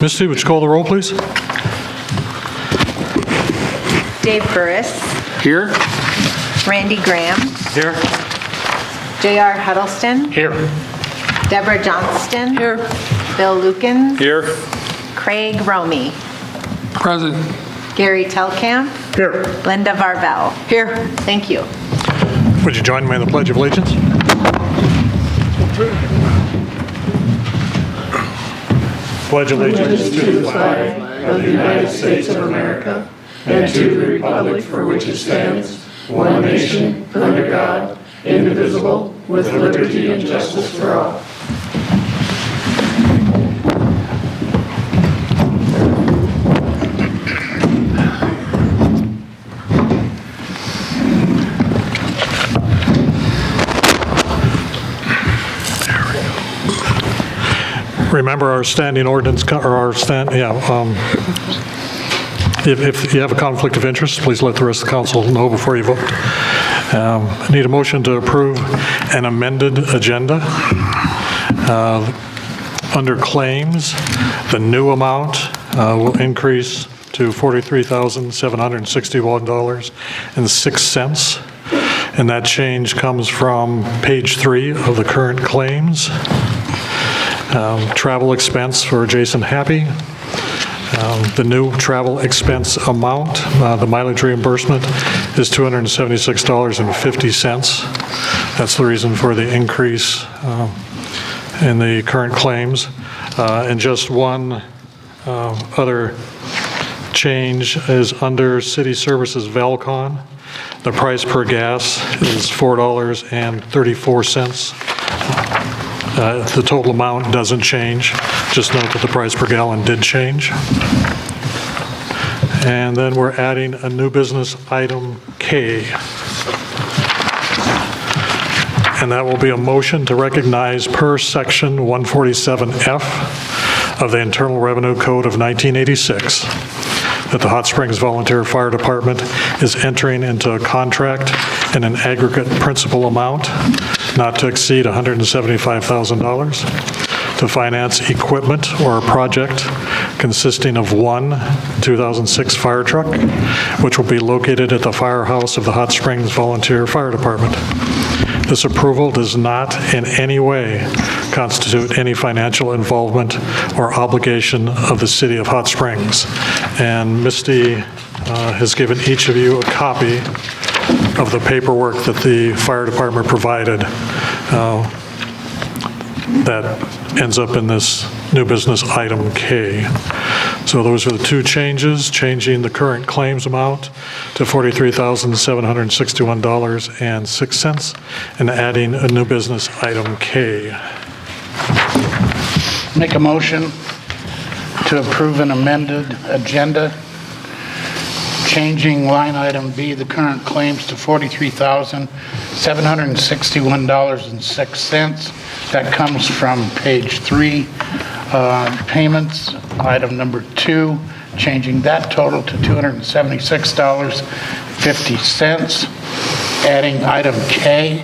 Misty, would you call the roll, please? Dave Burris, Here. Randy Graham, Here. J.R. Huddleston, Here. Deborah Johnston, Bill Lukens, Here. Craig Romey, Present. Gary Telkamp, Here. Linda Varvel. Here. Thank you. Would you join me in the Pledge of Allegiance? Pledge allegiance to the flag of the United States of America and to the republic for which it stands, one nation, under God, indivisible, with liberty and justice for all. Remember our standing ordinance, or our if you have a conflict of interest, please let the rest of the council know before you vote. I need a motion to approve an amended agenda. Under claims, the new amount will increase to $43,761.06. And that change comes from page 3 of the current claims. Travel expense for Jason Happy. The new travel expense amount, the mileage reimbursement, is $276.50. That's the reason for the increase in the current claims. And just one other change is under City Services Valcon. The price per gas is $4.34. The total amount doesn't change. Just note that the price per gallon did change. And then we're adding a new business item K. And that will be a motion to recognize per section 147F of the Internal Revenue Code of 1986 that the Hot Springs Volunteer Fire Department is entering into a contract in an aggregate principal amount not to exceed $175,000 to finance equipment or a project consisting of one 2006 fire truck, which will be located at the firehouse of the Hot Springs Volunteer Fire Department. This approval does not in any way constitute any financial involvement or obligation of the City of Hot Springs. And Misty has given each of you a copy of the paperwork that the fire department provided that ends up in this new business item K. So those are the two changes, changing the current claims amount to $43,761.06 and adding a new business item K. Make a motion to approve an amended agenda, changing line item B, the current claims, to $43,761.06. That comes from page 3, payments, item number 2, changing that total to $276.50. Adding item K,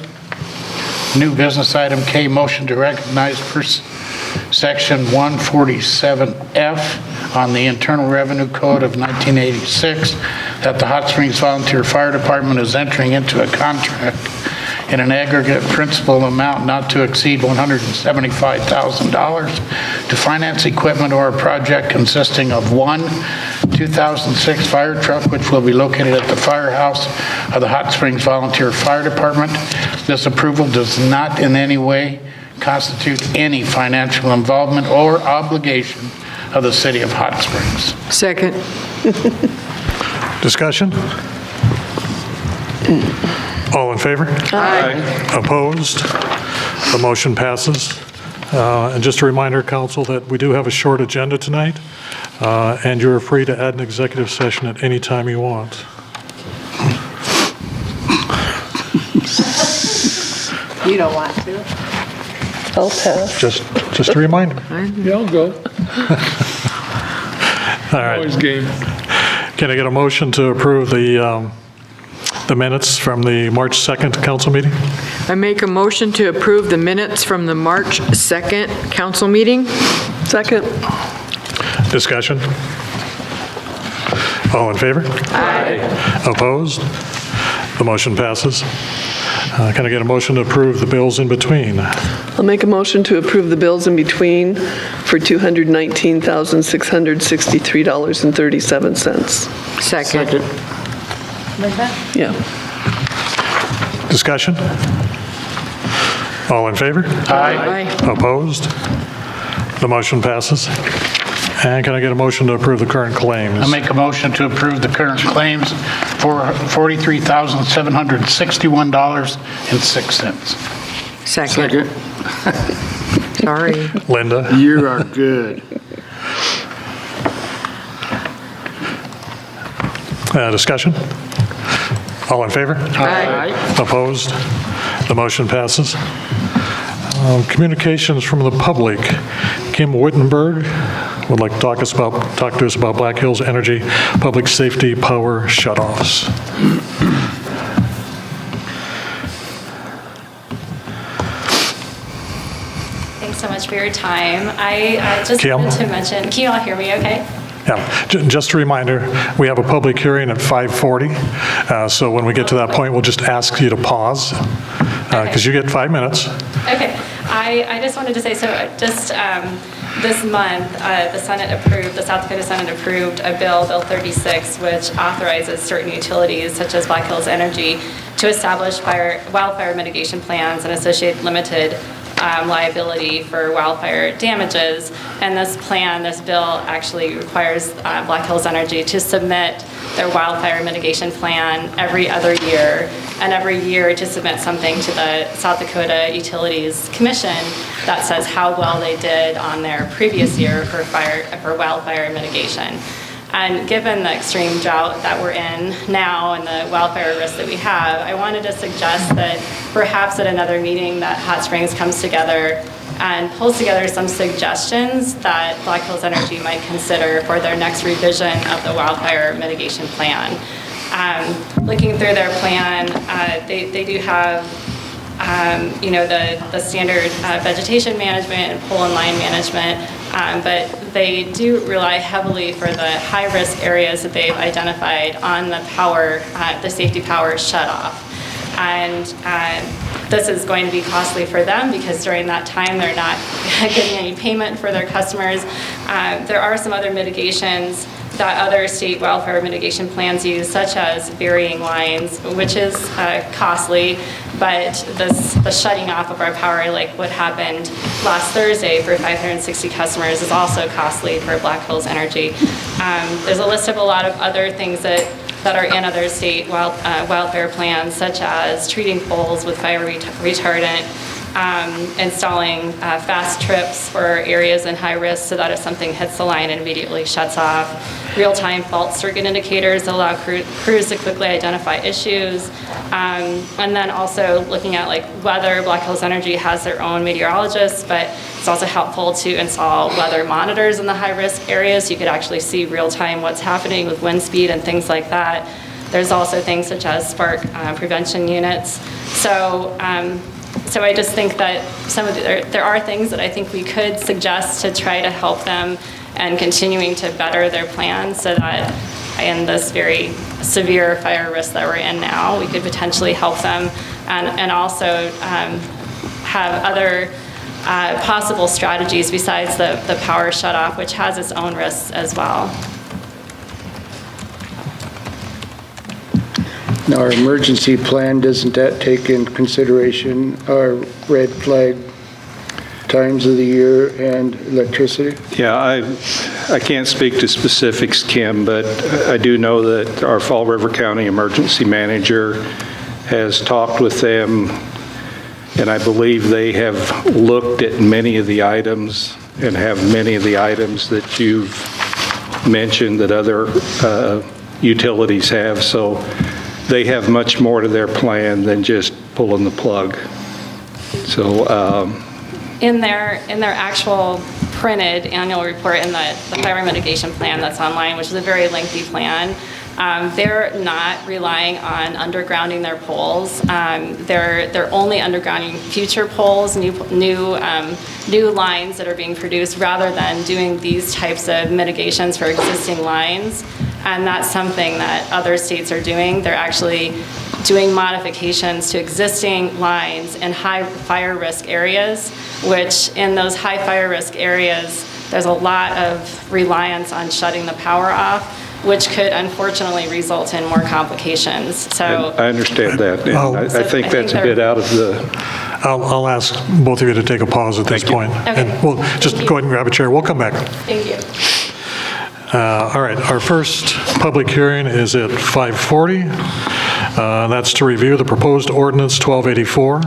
new business item K, motion to recognize per section 147F on the Internal Revenue Code of 1986 that the Hot Springs Volunteer Fire Department is entering into a contract in an aggregate principal amount not to exceed $175,000 to finance equipment or a project consisting of one 2006 fire truck, which will be located at the firehouse of the Hot Springs Volunteer Fire Department. This approval does not in any way constitute any financial involvement or obligation of the City of Hot Springs. Second. Discussion? All in favor? Aye. Opposed? The motion passes. And just a reminder, council, that we do have a short agenda tonight, and you're free to add an executive session at any time you want. You don't want to? I'll pass. Just a reminder. Yeah, I'll go. All right. Always game. Can I get a motion to approve the minutes from the March 2nd council meeting? I make a motion to approve the minutes from the March 2nd council meeting. Second. Discussion? All in favor? Aye. Opposed? The motion passes. Can I get a motion to approve the bills in between? I'll make a motion to approve the bills in between for $219,663.37. Second. Linda? Yeah. Discussion? All in favor? Aye. Opposed? The motion passes. And can I get a motion to approve the current claims? I make a motion to approve the current claims for $43,761.06. Second. Sorry. Linda? You are good. Discussion? All in favor? Aye. Opposed? The motion passes. Communications from the public. Kim Wittenberg would like to talk to us about Black Hills Energy Public Safety Power Shutoffs. Thanks so much for your time. I just Kim? wanted to mention, can you all hear me okay? Yeah, just a reminder, we have a public hearing at 5:40, so when we get to that point, we'll just ask you to pause, because you get 5 minutes. Okay. I just wanted to say, so just this month, the South Dakota Senate approved a bill, Bill 36, which authorizes certain utilities, such as Black Hills Energy, to establish wildfire mitigation plans and associated limited liability for wildfire damages. And this bill actually requires Black Hills Energy to submit their wildfire mitigation plan every other year, and every year to submit something to the South Dakota Utilities Commission that says how well they did on their previous year for wildfire mitigation. And given the extreme drought that we're in now and the wildfire risk that we have, I wanted to suggest that perhaps at another meeting that Hot Springs comes together and pulls together some suggestions that Black Hills Energy might consider for their next revision of the wildfire mitigation plan. Looking through their plan, they do have the standard vegetation management and pole and line management, but they do rely heavily for the high-risk areas that they've identified on the safety power shutoff. And this is going to be costly for them because during that time they're not getting any payment for their customers. There are some other mitigations that other state wildfire mitigation plans use, such as burying lines, which is costly, but the shutting off of our power, like what happened last Thursday for 560 customers, is also costly for Black Hills Energy. There's a list of a lot of other things that are in other state wildfire plans, such as treating poles with fire retardant, installing fast trips for areas in high risk so that if something hits the line, it immediately shuts off. Real-time fault circuit indicators that allow crews to quickly identify issues. And then also looking at weather. Black Hills Energy has their own meteorologists, but it's also helpful to install weather monitors in the high-risk areas. You could actually see real-time what's happening with wind speed and things like that. There's also things such as spark prevention units. So I just think that there are things that I think we could suggest to try to help them and continuing to better their plans so that in this very severe fire risk that we're in now, we could potentially help them and also have other possible strategies besides the power shutoff, which has its own risks as well. Now, our emergency plan, doesn't that take into consideration our red flag times of the year and electricity? Yeah, I can't speak to specifics, Kim, but I do know that our Fall River County emergency manager has talked with them, and I believe they have looked at many of the items and have many of the items that you've mentioned that other utilities have. So they have much more to their plan than just pulling the plug. So in their actual printed annual report in the fire mitigation plan that's online, which is a very lengthy plan, They're not relying on undergrounding their poles. They're only undergrounding future poles, new lines that are being produced, rather than doing these types of mitigations for existing lines. And that's something that other states are doing. They're actually doing modifications to existing lines in high fire risk areas, which in those high fire risk areas, there's a lot of reliance on shutting the power off, which could unfortunately result in more complications. So I understand that. And I think that's a bit out of the, I'll ask both of you to take a pause at this point. Okay. And we'll just go ahead and grab a chair. We'll come back. thank you. All right, our first public hearing is at 5:40. That's to review the proposed ordinance 1284,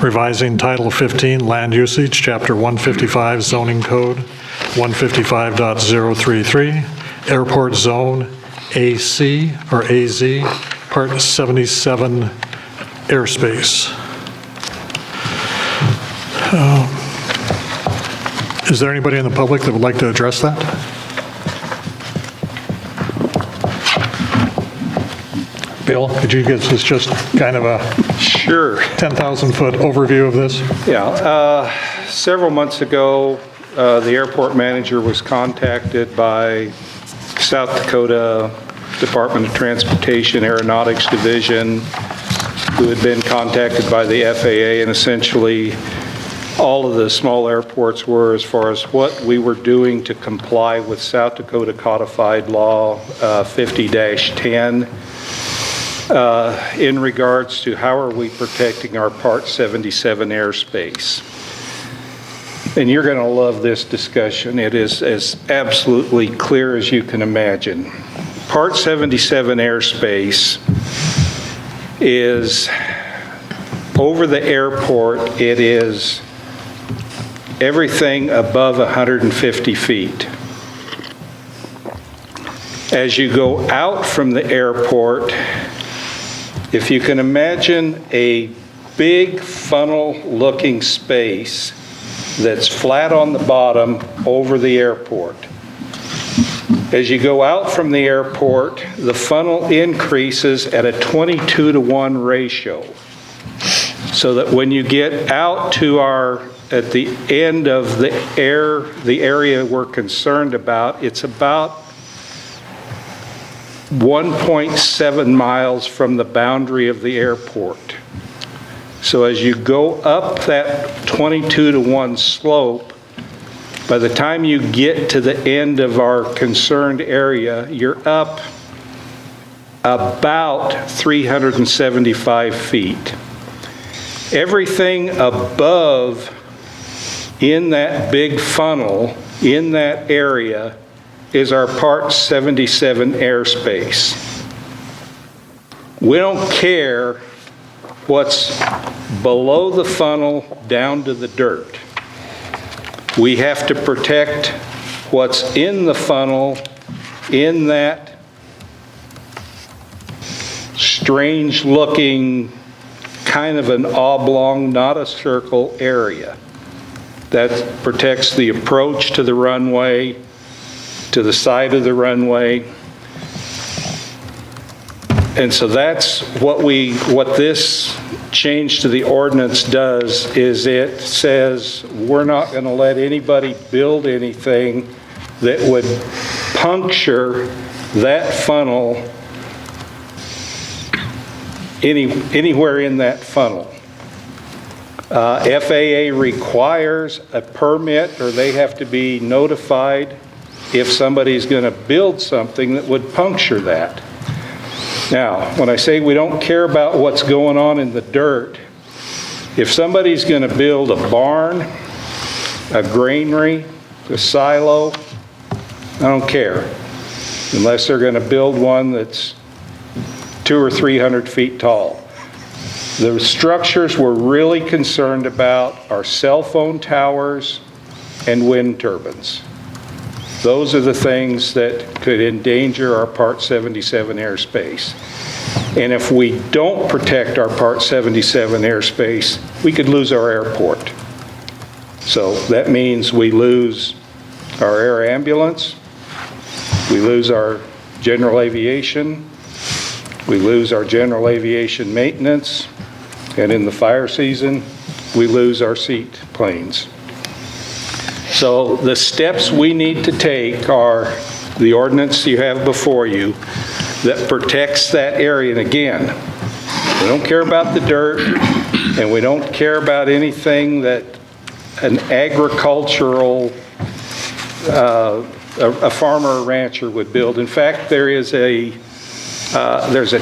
revising Title 15 Land Usage, Chapter 155 Zoning Code 155.033, Airport Zone AC or AZ, Part 77 Airspace. Is there anybody in the public that would like to address that? Bill, could you give us just kind of a sure. 10,000-foot overview of this? Yeah, several months ago, the airport manager was contacted by South Dakota Department of Transportation Aeronautics Division, who had been contacted by the FAA, and essentially all of the small airports were as far as what we were doing to comply with South Dakota Codified Law 50-10 in regards to how are we protecting our Part 77 airspace. And you're going to love this discussion. It is as absolutely clear as you can imagine. Part 77 airspace is over the airport. It is everything above 150 feet. As you go out from the airport, if you can imagine a big funnel-looking space that's flat on the bottom over the airport. As you go out from the airport, the funnel increases at a 22-to-1 ratio. So that when you get out to at the end of the area we're concerned about, it's about 1.7 miles from the boundary of the airport. So as you go up that 22-to-1 slope, by the time you get to the end of our concerned area, you're up about 375 feet. Everything above in that big funnel, in that area, is our Part 77 airspace. We don't care what's below the funnel down to the dirt. We have to protect what's in the funnel in that strange looking kind of an oblong, not a circle area. That protects the approach to the runway, to the side of the runway. And so that's what this change to the ordinance does, is it says we're not going to let anybody build anything that would puncture that funnel anywhere in that funnel. FAA requires a permit, or they have to be notified if somebody's going to build something that would puncture that. Now, when I say we don't care about what's going on in the dirt, if somebody's going to build a barn, a granary, a silo, I don't care, unless they're going to build one that's 200 or 300 feet tall. The structures we're really concerned about are cell phone towers and wind turbines. Those are the things that could endanger our Part 77 airspace. And if we don't protect our Part 77 airspace, we could lose our airport. So that means we lose our air ambulance, we lose our general aviation, we lose our general aviation maintenance, and in the fire season, we lose our seat planes. So the steps we need to take are the ordinance you have before you that protects that area. And again, we don't care about the dirt, and we don't care about anything that an agricultural, a farmer or rancher would build. In fact, there's a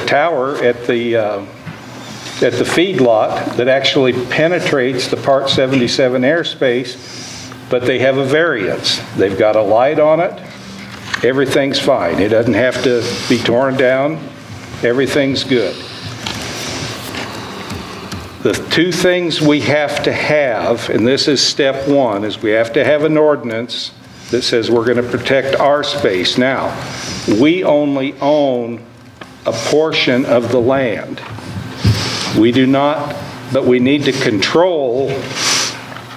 tower at the feedlot that actually penetrates the Part 77 airspace, but they have a variance. They've got a light on it. Everything's fine. It doesn't have to be torn down. Everything's good. The two things we have to have, and this is step one, is we have to have an ordinance that says we're going to protect our space. Now, we only own a portion of the land. We do not, but we need to control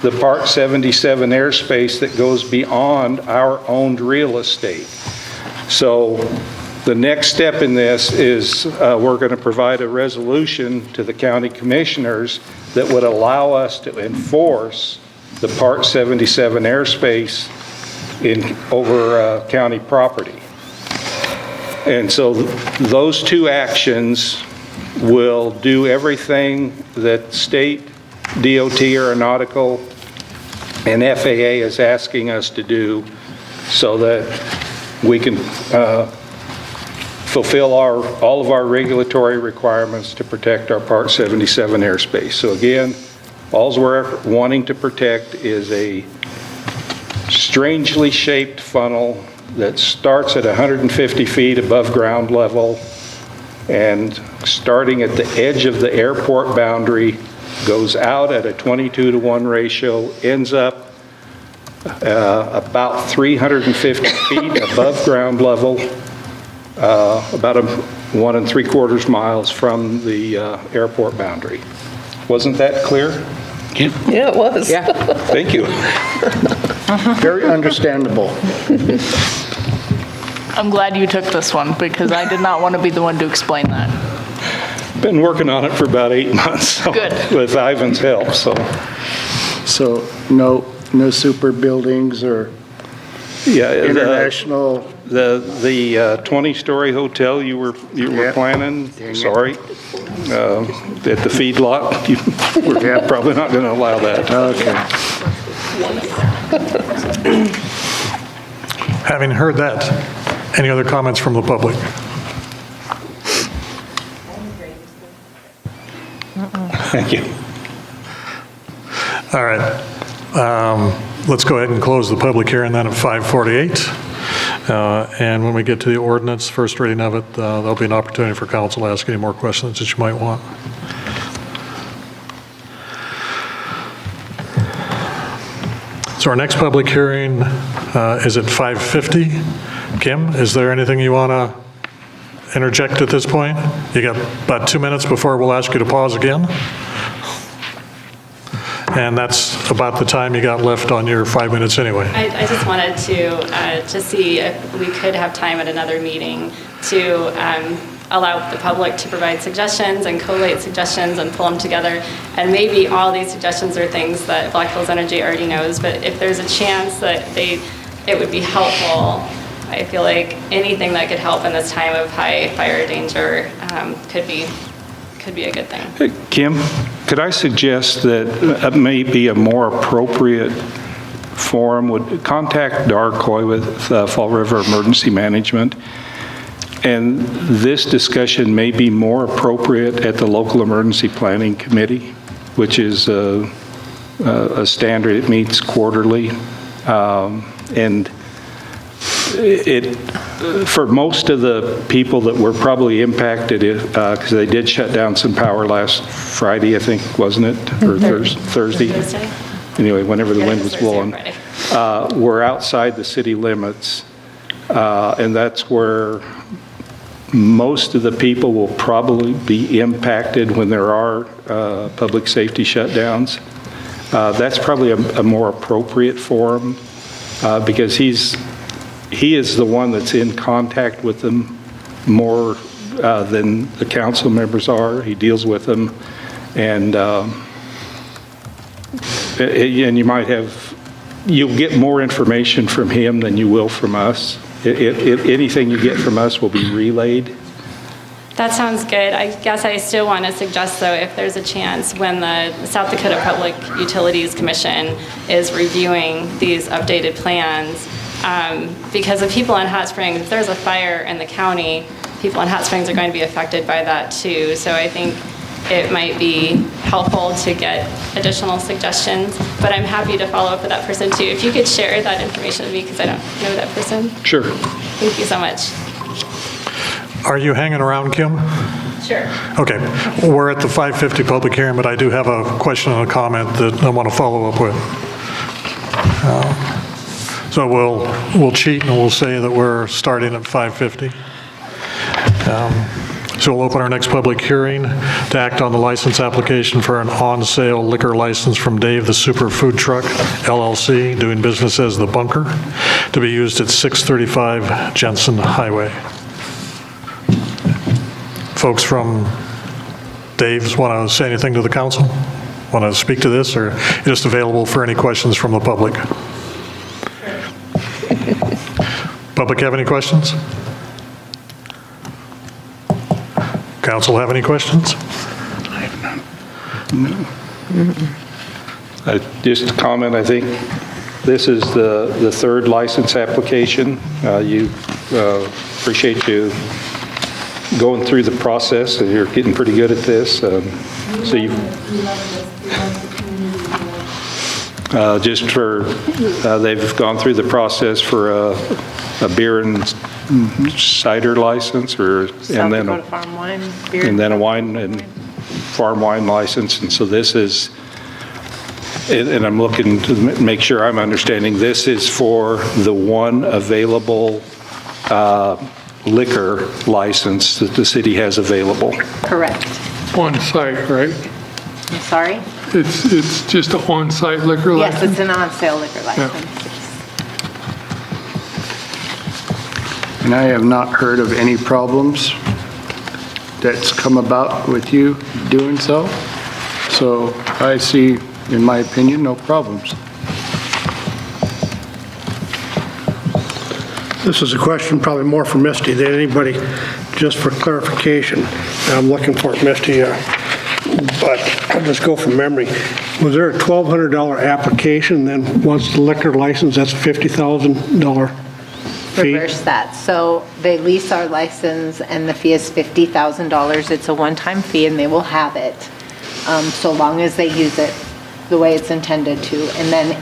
the Part 77 airspace that goes beyond our owned real estate. So the next step in this is we're going to provide a resolution to the county commissioners that would allow us to enforce the Part 77 airspace over county property. And so those two actions will do everything that state, DOT, Aeronautical, and FAA is asking us to do so that we can fulfill all of our regulatory requirements to protect our Part 77 airspace. So again, all we're wanting to protect is a strangely shaped funnel that starts at 150 feet above ground level and starting at the edge of the airport boundary, goes out at a 22-to-1 ratio, ends up about 350 feet above ground level, about 1 3/4 miles from the airport boundary. Wasn't that clear? Yeah, it was. Yeah. Thank you. Very understandable. I'm glad you took this one because I did not want to be the one to explain that. Been working on it for about 8 months. So, Good. with Ivan's help, so. So no super buildings or Yeah, international, the 20-story hotel you were Yeah. planning, Dang it. sorry, at the feedlot, we're probably not going to allow that. okay. Having heard that, any other comments from the public? Thank you. All right. Let's go ahead and close the public hearing then at 5:48. And when we get to the ordinance, first reading of it, there'll be an opportunity for council to ask any more questions that you might want. So our next public hearing is at 5:50. Kim, is there anything you want to interject at this point? You got about 2 minutes before we'll ask you to pause again. And that's about the time you got left on your 5 minutes anyway. I just wanted to see if we could have time at another meeting to allow the public to provide suggestions and collate suggestions and pull them together. And maybe all these suggestions are things that Black Hills Energy already knows, but if there's a chance that it would be helpful, I feel like anything that could help in this time of high fire danger could be a good thing. Kim, could I suggest that may be a more appropriate forum would contact Darcoy with Fall River Emergency Management, and this discussion may be more appropriate at the local emergency planning committee, which is a standard. It meets quarterly, and for most of the people that were probably impacted, because they did shut down some power last Friday, I think, wasn't it? Or Thursday? Thursday? Anyway, whenever the Yeah, wind it was was Thursday or blowing. Friday. We're outside the city limits, and that's where most of the people will probably be impacted when there are public safety shutdowns. That's probably a more appropriate forum, because he is the one that's in contact with them more than the council members are. He deals with them, and you'll get more information from him than you will from us. Anything you get from us will be relayed. That sounds good. I guess I still want to suggest, though, if there's a chance when the South Dakota Public Utilities Commission is reviewing these updated plans, because of people in Hot Springs, if there's a fire in the county, people in Hot Springs are going to be affected by that too. So I think it might be helpful to get additional suggestions, but I'm happy to follow up with that person too. If you could share that information with me, because I don't know that person. Sure. Thank you so much. Are you hanging around, Kim? Sure. Okay, we're at the 5:50 public hearing, but I do have a question and a comment that I want to follow up with. So we'll cheat and we'll say that we're starting at 5:50. So we'll open our next public hearing to act on the license application for an on-sale liquor license from Dave the Super Food Truck LLC, doing business as The Bunker, to be used at 635 Jensen Highway. Folks from Dave's want to say anything to the council? Want to speak to this, or just available for any questions from the public? Public have any questions? Council have any questions? Just a comment, I think this is the third license application. Appreciate you going through the process, and you're getting pretty good at this. So you, just for, they've gone through the process for a beer and cider license, and then a wine and farm wine license. And so this is, and I'm looking to make sure I'm understanding, this is for the one available liquor license that the city has available. Correct. On-site, right? I'm sorry? It's just an on-site liquor Yes, license? it's an on-sale liquor license. And I have not heard of any problems that's come about with you doing so. So I see, in my opinion, no problems. This is a question probably more for Misty than anybody, just for clarification. I'm looking for it, Misty, but I'll just go from memory. Was there a $1,200 application, then once the liquor license, that's a $50,000 fee? Reverse that. So they lease our license and the fee is $50,000. It's a one-time fee and they will have it so long as they use it the way it's intended to. And then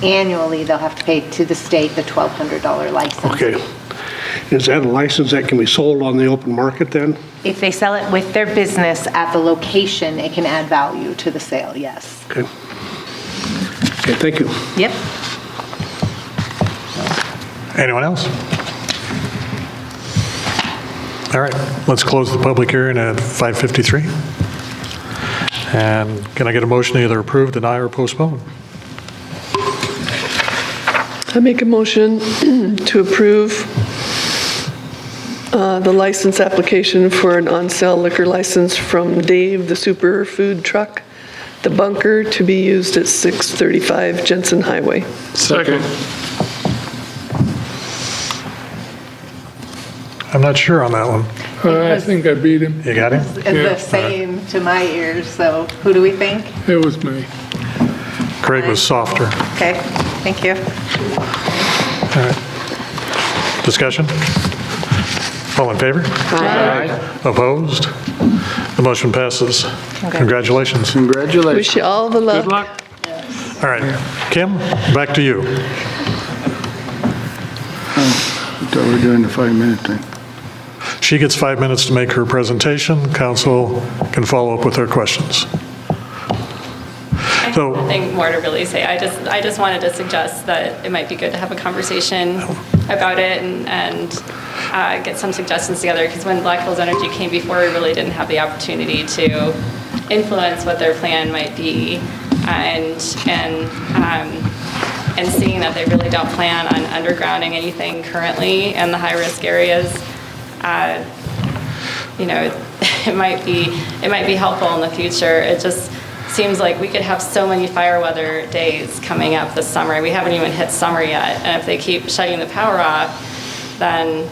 annually, they'll have to pay to the state the $1,200 license. Okay. Is that a license that can be sold on the open market then? If they sell it with their business at the location, it can add value to the sale, yes. Okay. Okay, thank you. Yep. Anyone else? All right, let's close the public hearing at 5:53. And can I get a motion to either approve, deny, or postpone? I make a motion to approve the license application for an on-sale liquor license from Dave the Super Food Truck, The Bunker, to be used at 635 Jensen Highway. Second. I'm not sure on that one. I think I beat him. You got him? It's the same to my ears, so who do we think? It was me. Craig was softer. Okay, thank you. All right. Discussion? All in favor? Aye. Opposed? The motion passes. Congratulations. Congratulations. Wish you all the luck. Good luck. All right, Kim, back to you. I thought we were doing the 5-minute thing. She gets 5 minutes to make her presentation. Council can follow up with their questions. I have nothing more to really say. I just wanted to suggest that it might be good to have a conversation about it and get some suggestions together, because when Black Hills Energy came before, we really didn't have the opportunity to influence what their plan might be, and seeing that they really don't plan on undergrounding anything currently in the high-risk areas, you know, it might be helpful in the future. It just seems like we could have so many fire weather days coming up this summer. We haven't even hit summer yet. And if they keep shutting the power off, then,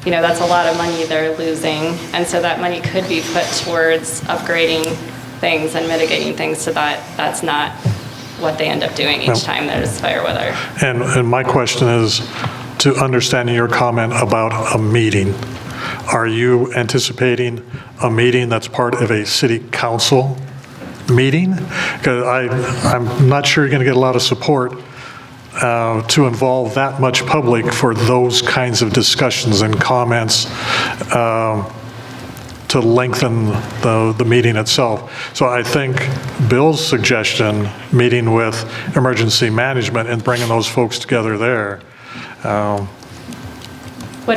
you know, that's a lot of money they're losing. And so that money could be put towards upgrading things and mitigating things so that that's not what they end up doing each time there's fire weather. And my question is, to understanding your comment about a meeting, are you anticipating a meeting that's part of a city council meeting? Because I'm not sure you're going to get a lot of support to involve that much public for those kinds of discussions and comments to lengthen the meeting itself. So I think Bill's suggestion, meeting with emergency management and bringing those folks together there,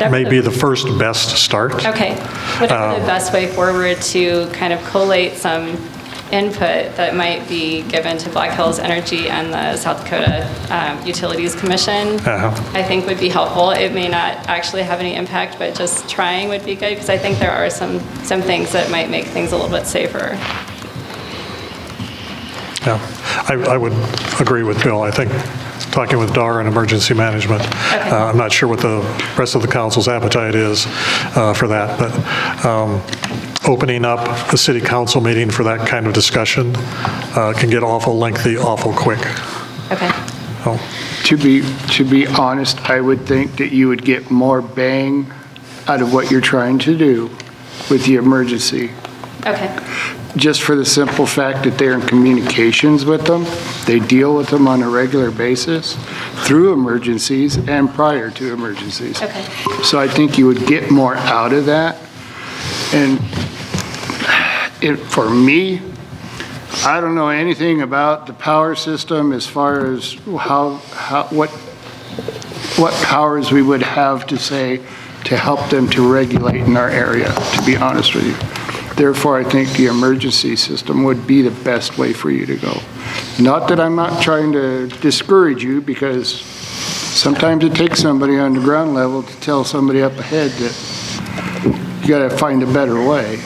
may be the first best start. Okay. Whatever the best way forward to kind of collate some input that might be given to Black Hills Energy and the South Dakota Utilities Commission, I think would be helpful. It may not actually have any impact, but just trying would be good, because I think there are some things that might make things a little bit safer. Yeah, I would agree with Bill. I think talking with DAR and emergency management, I'm not sure what the rest of the council's appetite is for that, but opening up a city council meeting for that kind of discussion can get awful lengthy, awful quick. Okay. Oh. To be honest, I would think that you would get more bang out of what you're trying to do with the emergency. Okay. Just for the simple fact that they're in communications with them. They deal with them on a regular basis through emergencies and prior to emergencies. Okay. So I think you would get more out of that. And for me, I don't know anything about the power system as far as what powers we would have to say to help them to regulate in our area, to be honest with you. Therefore, I think the emergency system would be the best way for you to go. Not that I'm not trying to discourage you, because sometimes it takes somebody on the ground level to tell somebody up ahead that you got to find a better way.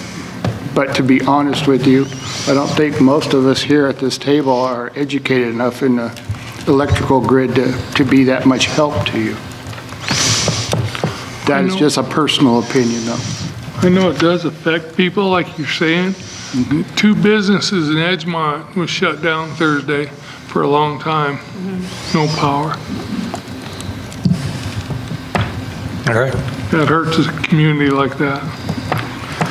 But to be honest with you, I don't think most of us here at this table are educated enough in the electrical grid to be that much help to you. That is just a personal opinion, though. I know it does affect people, like you're saying. 2 businesses in Edgemont was shut down Thursday for a long time. No power. All right. That hurts a community like that.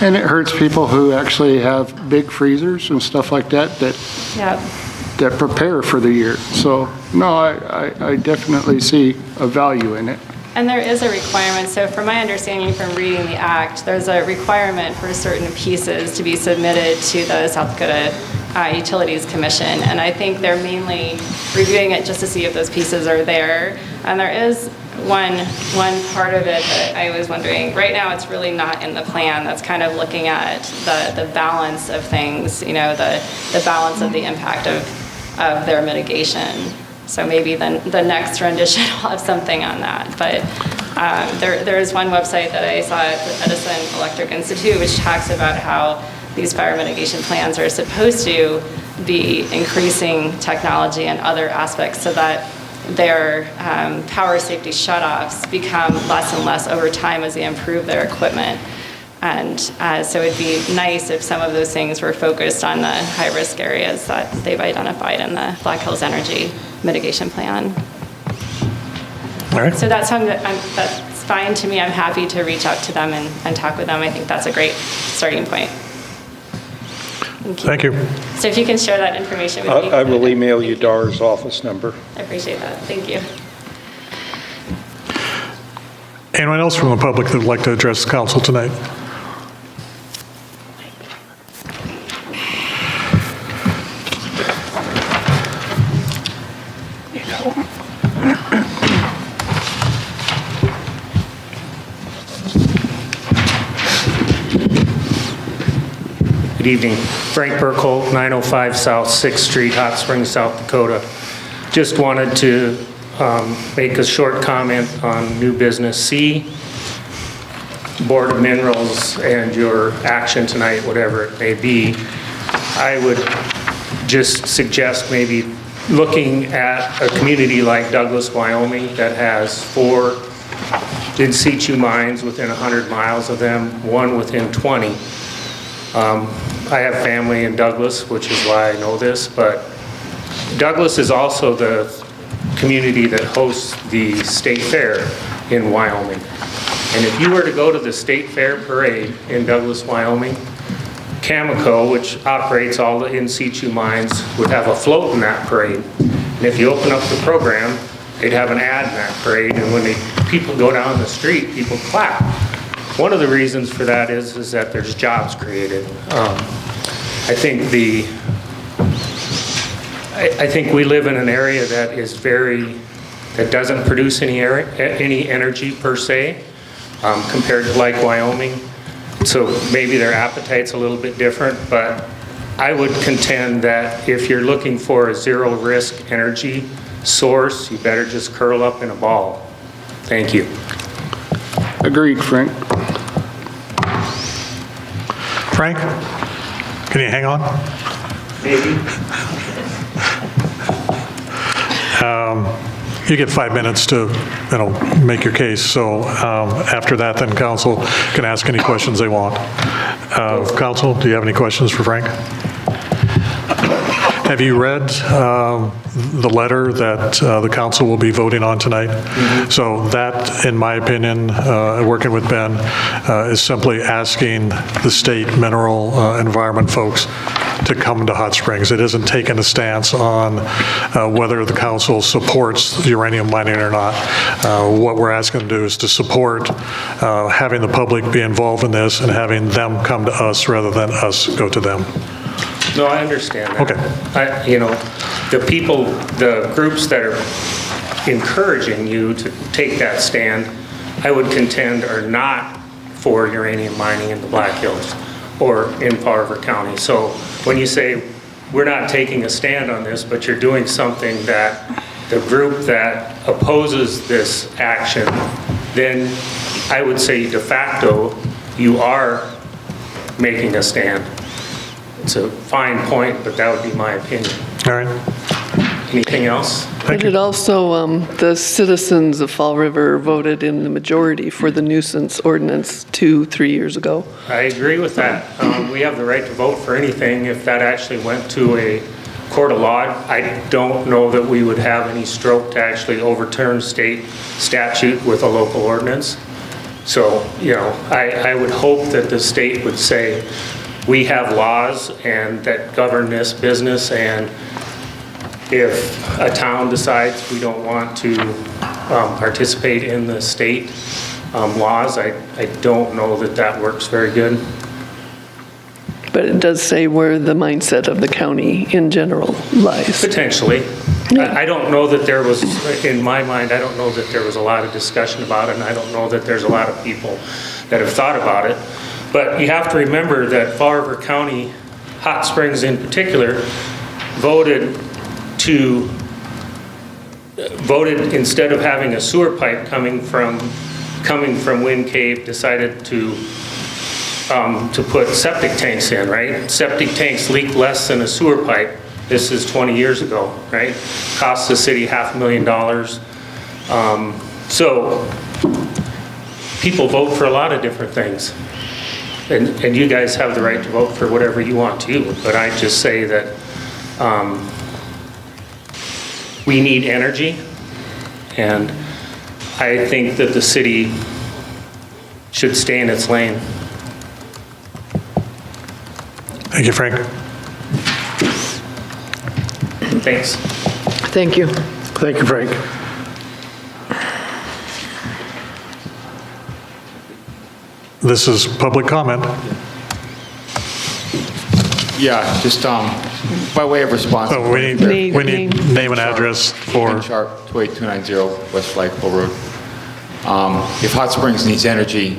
And it hurts people who actually have big freezers and stuff like that Yeah. that prepare for the year. So, no, I definitely see a value in it. And there is a requirement. So from my understanding from reading the act, there's a requirement for certain pieces to be submitted to the South Dakota Utilities Commission. And I think they're mainly reviewing it just to see if those pieces are there. And there is one part of it that I was wondering, right now it's really not in the plan. That's kind of looking at the balance of things, you know, the balance of the impact of their mitigation. So maybe the next rendition will have something on that. But there is one website that I saw at the Edison Electric Institute, which talks about how these fire mitigation plans are supposed to be increasing technology and other aspects so that their power safety shutoffs become less and less over time as they improve their equipment. And so it'd be nice if some of those things were focused on the high-risk areas that they've identified in the Black Hills Energy Mitigation Plan. All right. So that's something that's fine to me. I'm happy to reach out to them and talk with them. I think that's a great starting point. Thank you. So if you can share that information with me. I will email you DAR's office number. I appreciate that. Thank you. Anyone else from the public that would like to address the council tonight? Good evening. Frank Burkholt, 905 South 6th Street, Hot Springs, South Dakota. Just wanted to make a short comment on new business C. Board of Minerals and your action tonight, whatever it may be, I would just suggest maybe looking at a community like Douglas, Wyoming, that has 4 in situ mines within 100 miles of them, 1 within 20. I have family in Douglas, which is why I know this, but Douglas is also the community that hosts the state fair in Wyoming. And if you were to go to the state fair parade in Douglas, Wyoming, Cameco, which operates all the in situ mines, would have a float in that parade. And if you open up the program, they'd have an ad in that parade, and when people go down the street, people clap. One of the reasons for that is that there's jobs created. I think we live in an area that is that doesn't produce any energy per se, compared to like Wyoming. So maybe their appetite's a little bit different, but I would contend that if you're looking for a zero risk energy source, you better just curl up in a ball. Thank you. Agreed, Frank. Frank, can you hang on? Maybe. You get 5 minutes to, make your case. So after that, then council can ask any questions they want. Council, do you have any questions for Frank? Have you read the letter that the council will be voting on tonight? Mm-hmm. So that, in my opinion, working with Ben, is simply asking the state mineral environment folks to come to Hot Springs. It isn't taking a stance on whether the council supports uranium mining or not. What we're asking to do is to support having the public be involved in this and having them come to us rather than us go to them. No, I understand that. Okay. The groups that are encouraging you to take that stand, I would contend are not for uranium mining in the Black Hills or in Fall River County. So when you say we're not taking a stand on this, but you're doing something that the group that opposes this action, then I would say de facto you are making a stand. It's a fine point, but that would be my opinion. All right. Anything else? But it also, the citizens of Fall River voted in the majority for the nuisance ordinance 2-3 years ago. I agree with that. We have the right to vote for anything if that actually went to a court of law. I don't know that we would have any stroke to actually overturn state statute with a local ordinance. So, I would hope that the state would say, we have laws and that govern this business, and if a town decides we don't want to participate in the state laws, I don't know that that works very good. But it does say where the mindset of the county in general lies. Potentially. I don't know that there was, in my mind, I don't know that there was a lot of discussion about it, and I don't know that there's a lot of people that have thought about it. But you have to remember that Fall River County, Hot Springs in particular, voted instead of having a sewer pipe coming from Wind Cave, decided to put septic tanks in, right? Septic tanks leak less than a sewer pipe. This is 20 years ago, right? Cost the city $500,000. So people vote for a lot of different things. And you guys have the right to vote for whatever you want to, but I just say that we need energy, and I think that the city should stay in its lane. Thank you, Frank. Thanks. Thank you. Thank you, Frank. This is public comment. Yeah, just by way of response. Oh, we need name and address for. Ben Sharp, 28290 West Flagpole Road. If Hot Springs needs energy,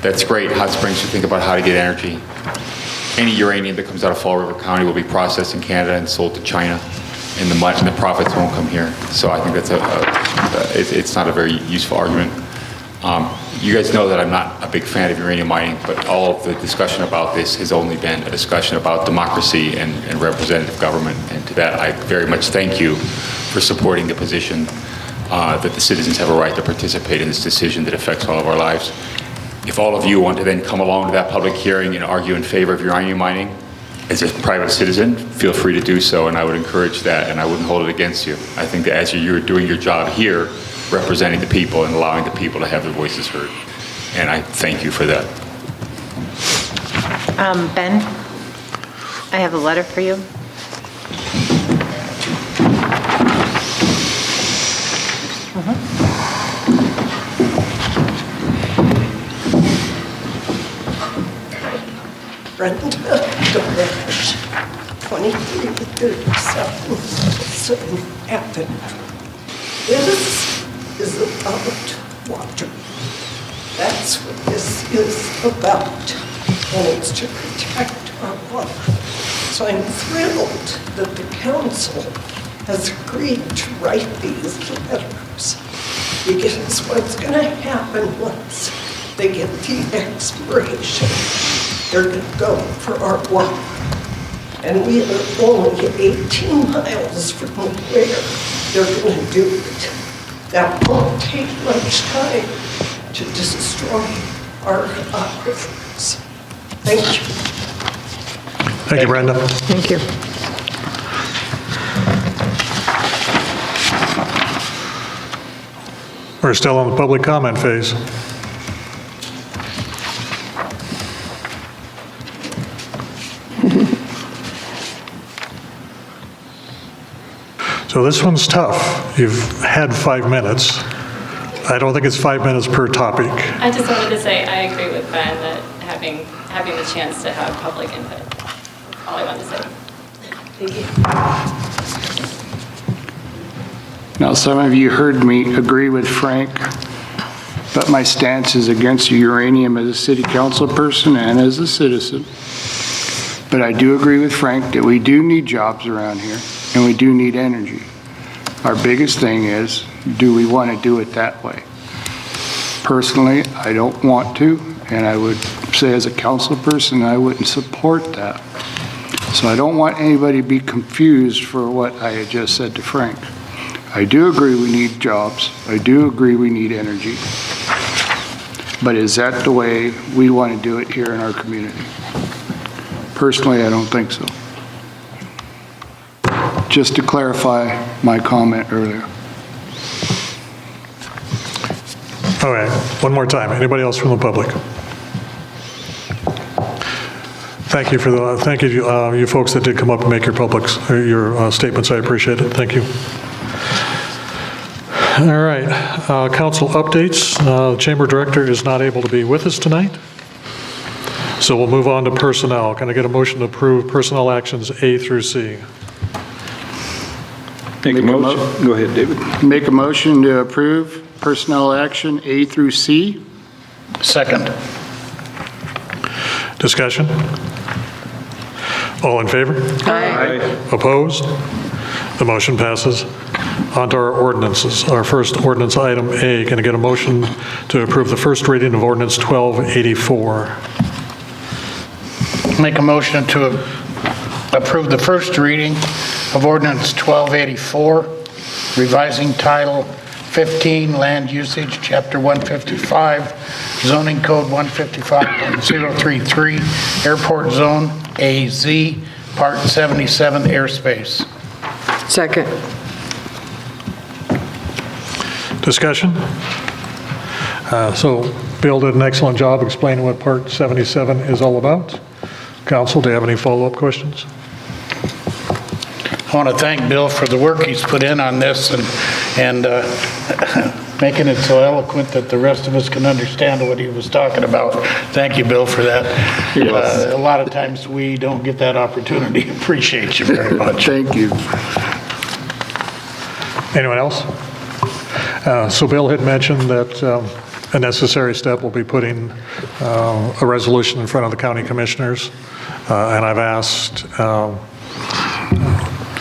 that's great. Hot Springs should think about how to get energy. Any uranium that comes out of Fall River County will be processed in Canada and sold to China, and the profits won't come here. So I think that's it's not a very useful argument. you guys know that I'm not a big fan of uranium mining, but all of the discussion about this has only been a discussion about democracy and representative government. And to that, I very much thank you for supporting the position that the citizens have a right to participate in this decision that affects all of our lives. If all of you want to then come along to that public hearing and argue in favor of uranium mining as a private citizen, feel free to do so, and I would encourage that, and I wouldn't hold it against you. I think that as you're doing your job here, representing the people and allowing the people to have their voices heard. And I thank you for that. Ben, I have a letter for you. Brenda Domish, 2337 Sutton Avenue. This is about water. That's what this is about, and it's to protect our water. So I'm thrilled that the council has agreed to write these letters, because what's going to happen once they get the expiration, they're going to go for our water. And we are only 18 miles from where they're going to do it. That won't take much time to destroy our aquifers. Thank you. Thank you, Brenda. Thank you. We're still on the public comment phase. So this one's tough. You've had 5 minutes. I don't think it's 5 minutes per topic. I just wanted to say I agree with Ben that having the chance to have public input. That's all I wanted to say. Thank you. Now, some of you heard me agree with Frank, but my stance is against uranium as a city council person and as a citizen. But I do agree with Frank that we do need jobs around here, and we do need energy. Our biggest thing is, do we want to do it that way? Personally, I don't want to, and I would say as a council person, I wouldn't support that. So I don't want anybody to be confused for what I had just said to Frank. I do agree we need jobs. I do agree we need energy. But is that the way we want to do it here in our community? Personally, I don't think so. Just to clarify my comment earlier. All right, one more time. Anybody else from the public? Thank you for you folks that did come up and make your statements. I appreciate it. Thank you. All right, council updates. The Chamber Director is not able to be with us tonight. So we'll move on to personnel. Can I get a motion to approve personnel actions A through C? Make a motion. Go ahead, David. Make a motion to approve personnel action A through C. Second. Discussion? All in favor? Aye. Opposed? The motion passes. On to our ordinances. Our first ordinance, item A. Can I get a motion to approve the first reading of ordinance 1284? Make a motion to approve the first reading of ordinance 1284, revising title 15, land usage, chapter 155, zoning code 155.033, airport zone, AZ, part 77, airspace. Second. Discussion? So Bill did an excellent job explaining what part 77 is all about. Council, do you have any follow-up questions? I want to thank Bill for the work he's put in on this and making it so eloquent that the rest of us can understand what he was talking about. Thank you, Bill, for that. Yes. A lot of times we don't get that opportunity. Appreciate you very much. Thank you. Anyone else? So Bill had mentioned that a necessary step will be putting a resolution in front of the county commissioners. And I've asked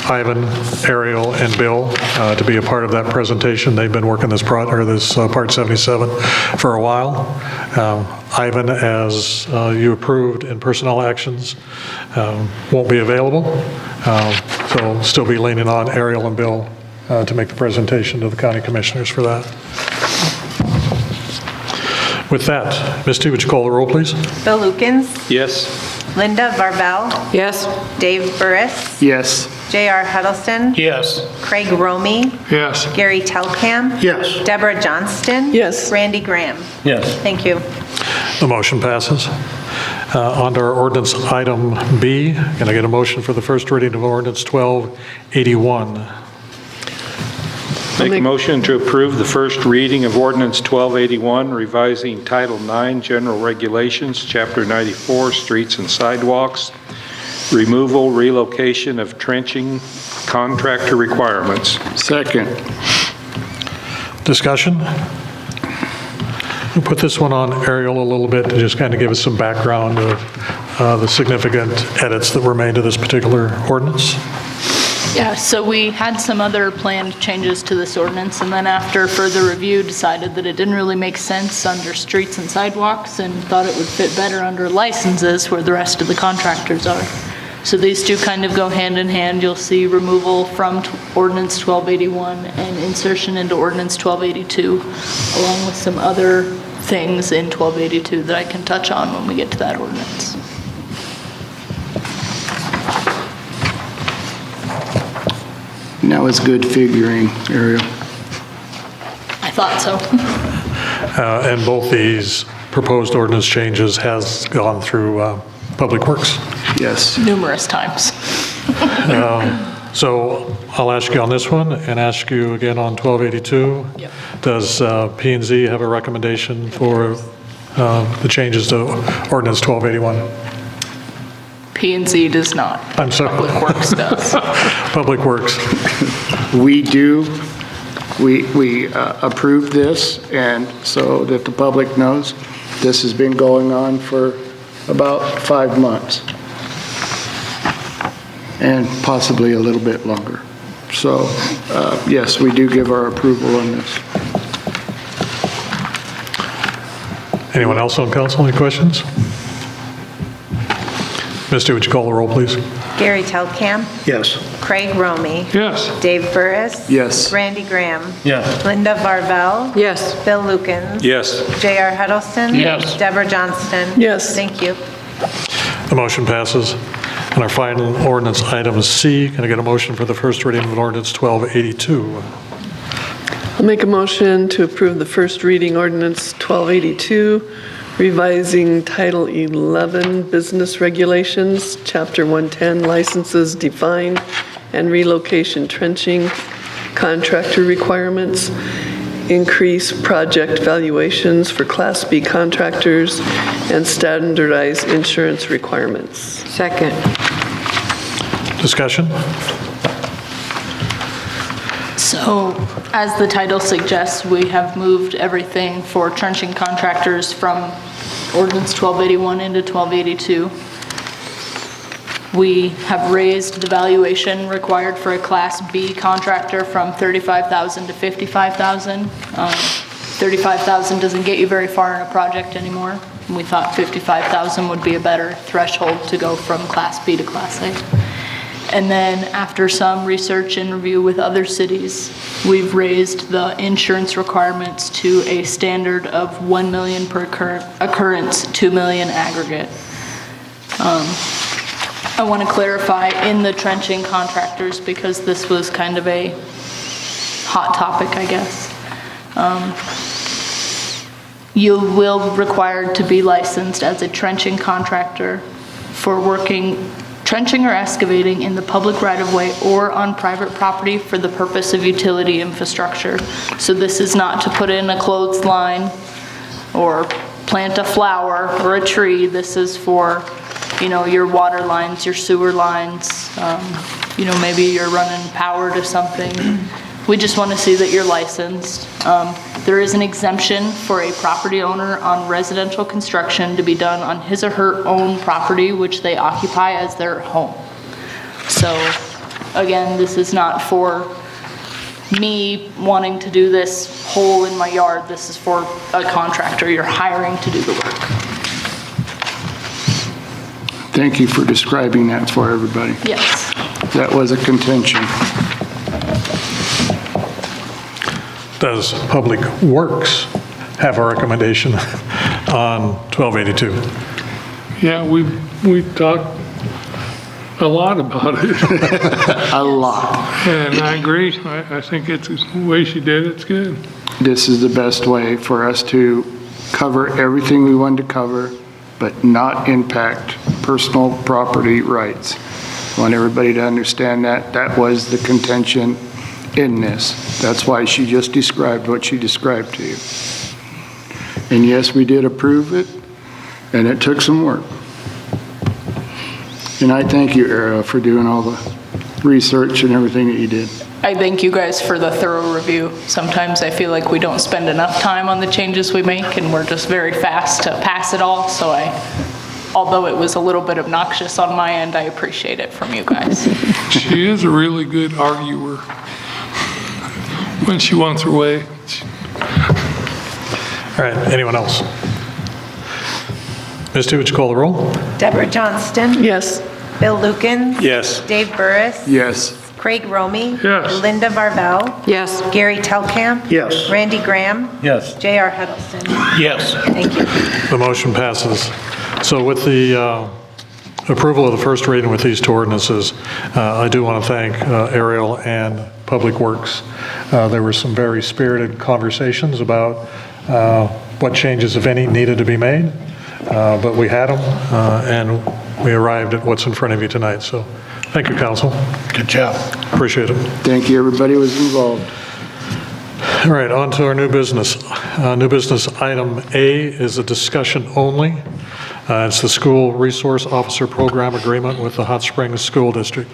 Ivan, Ariel, and Bill to be a part of that presentation. They've been working this Part 77 for a while. Ivan, as you approved in personnel actions, won't be available, so still be leaning on Ariel and Bill to make the presentation to the county commissioners for that. With that, Misty, would you call the roll, please? Bill Lukens, Yes? Linda Varvel, Yes. Dave Burris, Yes. J.R. Huddleston, Yes. Craig Romy, Yes. Gary Telkamp. Yes. Deborah Johnston. Yes. Randy Graham. Yes. Thank you. The motion passes. On to our ordinance item B. Can I get a motion for the first reading of ordinance 1281? Make a motion to approve the first reading of ordinance 1281, revising Title 9, General Regulations, Chapter 94, Streets and Sidewalks, removal, relocation of trenching contractor requirements. Second. Discussion? We'll put this one on Ariel a little bit to just kind of give us some background of the significant edits that were made to this particular ordinance. Yeah, so we had some other planned changes to this ordinance, and then after further review, decided that it didn't really make sense under streets and sidewalks, and thought it would fit better under licenses where the rest of the contractors are. So these two kind of go hand in hand. You'll see removal from ordinance 1281 and insertion into ordinance 1282, along with some other things in 1282 that I can touch on when we get to that ordinance. That was good figuring, Ariel. I thought so. And both these proposed ordinance changes has gone through Public Works. Yes. Numerous times. So I'll ask you on this one and ask you again on 1282. Yep. Does P&Z have a recommendation for the changes to ordinance 1281? P&Z does not. I'm sorry. Public Works does. Public Works. We do, we approved this, and so that the public knows, this has been going on for about 5 months, and possibly a little bit longer. So, yes, we do give our approval on this. Anyone else on council, any questions? Misty, would you call the roll, please? Gary Telkamp, Yes. Craig Romy, Yes. Dave Burris. Yes. Randy Graham. Yes. Linda Varvel. Yes. Bill Lukens. Yes. J.R. Huddleston. Yes. Deborah Johnston. Yes. Thank you. The motion passes. And our final ordinance item is C. Can I get a motion for the first reading of ordinance 1282? I'll make a motion to approve the first reading ordinance 1282, revising Title 11 Business Regulations, Chapter 110 Licenses Defined, and relocation trenching contractor requirements, increase project valuations for Class B contractors, and standardize insurance requirements. Second. Discussion? So, as the title suggests, we have moved everything for trenching contractors from ordinance 1281 into 1282. We have raised the valuation required for a Class B contractor from $35,000 to $55,000. $35,000 doesn't get you very far in a project anymore. And we thought $55,000 would be a better threshold to go from Class B to Class A. And then after some research and review with other cities, we've raised the insurance requirements to a standard of $1 million per occurrence, $2 million aggregate. I want to clarify in the trenching contractors, because this was kind of a hot topic, I guess. You will required to be licensed as a trenching contractor for working trenching or excavating in the public right-of-way or on private property for the purpose of utility infrastructure. So this is not to put in a clothesline or plant a flower or a tree. This is for, you know, your water lines, your sewer lines, you know, maybe you're running power to something. We just want to see that you're licensed. There is an exemption for a property owner on residential construction to be done on his or her own property, which they occupy as their home. So Again, this is not for me wanting to do this hole in my yard. This is for a contractor you're hiring to do the work. Thank you for describing that for everybody. Yes. That was a contention. Does Public Works have a recommendation on 1282? Yeah, we talked a lot about it, A lot. and I agree. I think it's the way she did it's good. This is the best way for us to cover everything we wanted to cover, but not impact personal property rights. I want everybody to understand that. That was the contention in this. That's why she just described what she described to you. And yes, we did approve it, and it took some work. And I thank you, Ariel, for doing all the research and everything that you did. I thank you guys for the thorough review. Sometimes I feel like we don't spend enough time on the changes we make, and we're just very fast to pass it all. So although it was a little bit obnoxious on my end, I appreciate it from you guys. She is a really good arguer when she wants her way. All right, anyone else? Misty, would you call the roll? Deborah Johnston. Yes. Bill Lukens. Yes. Dave Burris. Yes. Craig Romy. Yes. Linda Varvel. Yes. Gary Telkamp. Yes. Randy Graham. Yes. J.R. Huddleston. Yes. Thank you. The motion passes. So with the approval of the first reading with these two ordinances, I do want to thank Ariel and Public Works. There were some very spirited conversations about what changes, if any, needed to be made, but we had them, and we arrived at what's in front of you tonight. So thank you, council. Good job. Appreciate it. Thank you, everybody who was involved. All right, on to our new business. New business item A is a discussion only. It's the School Resource Officer Program Agreement with the Hot Springs School District.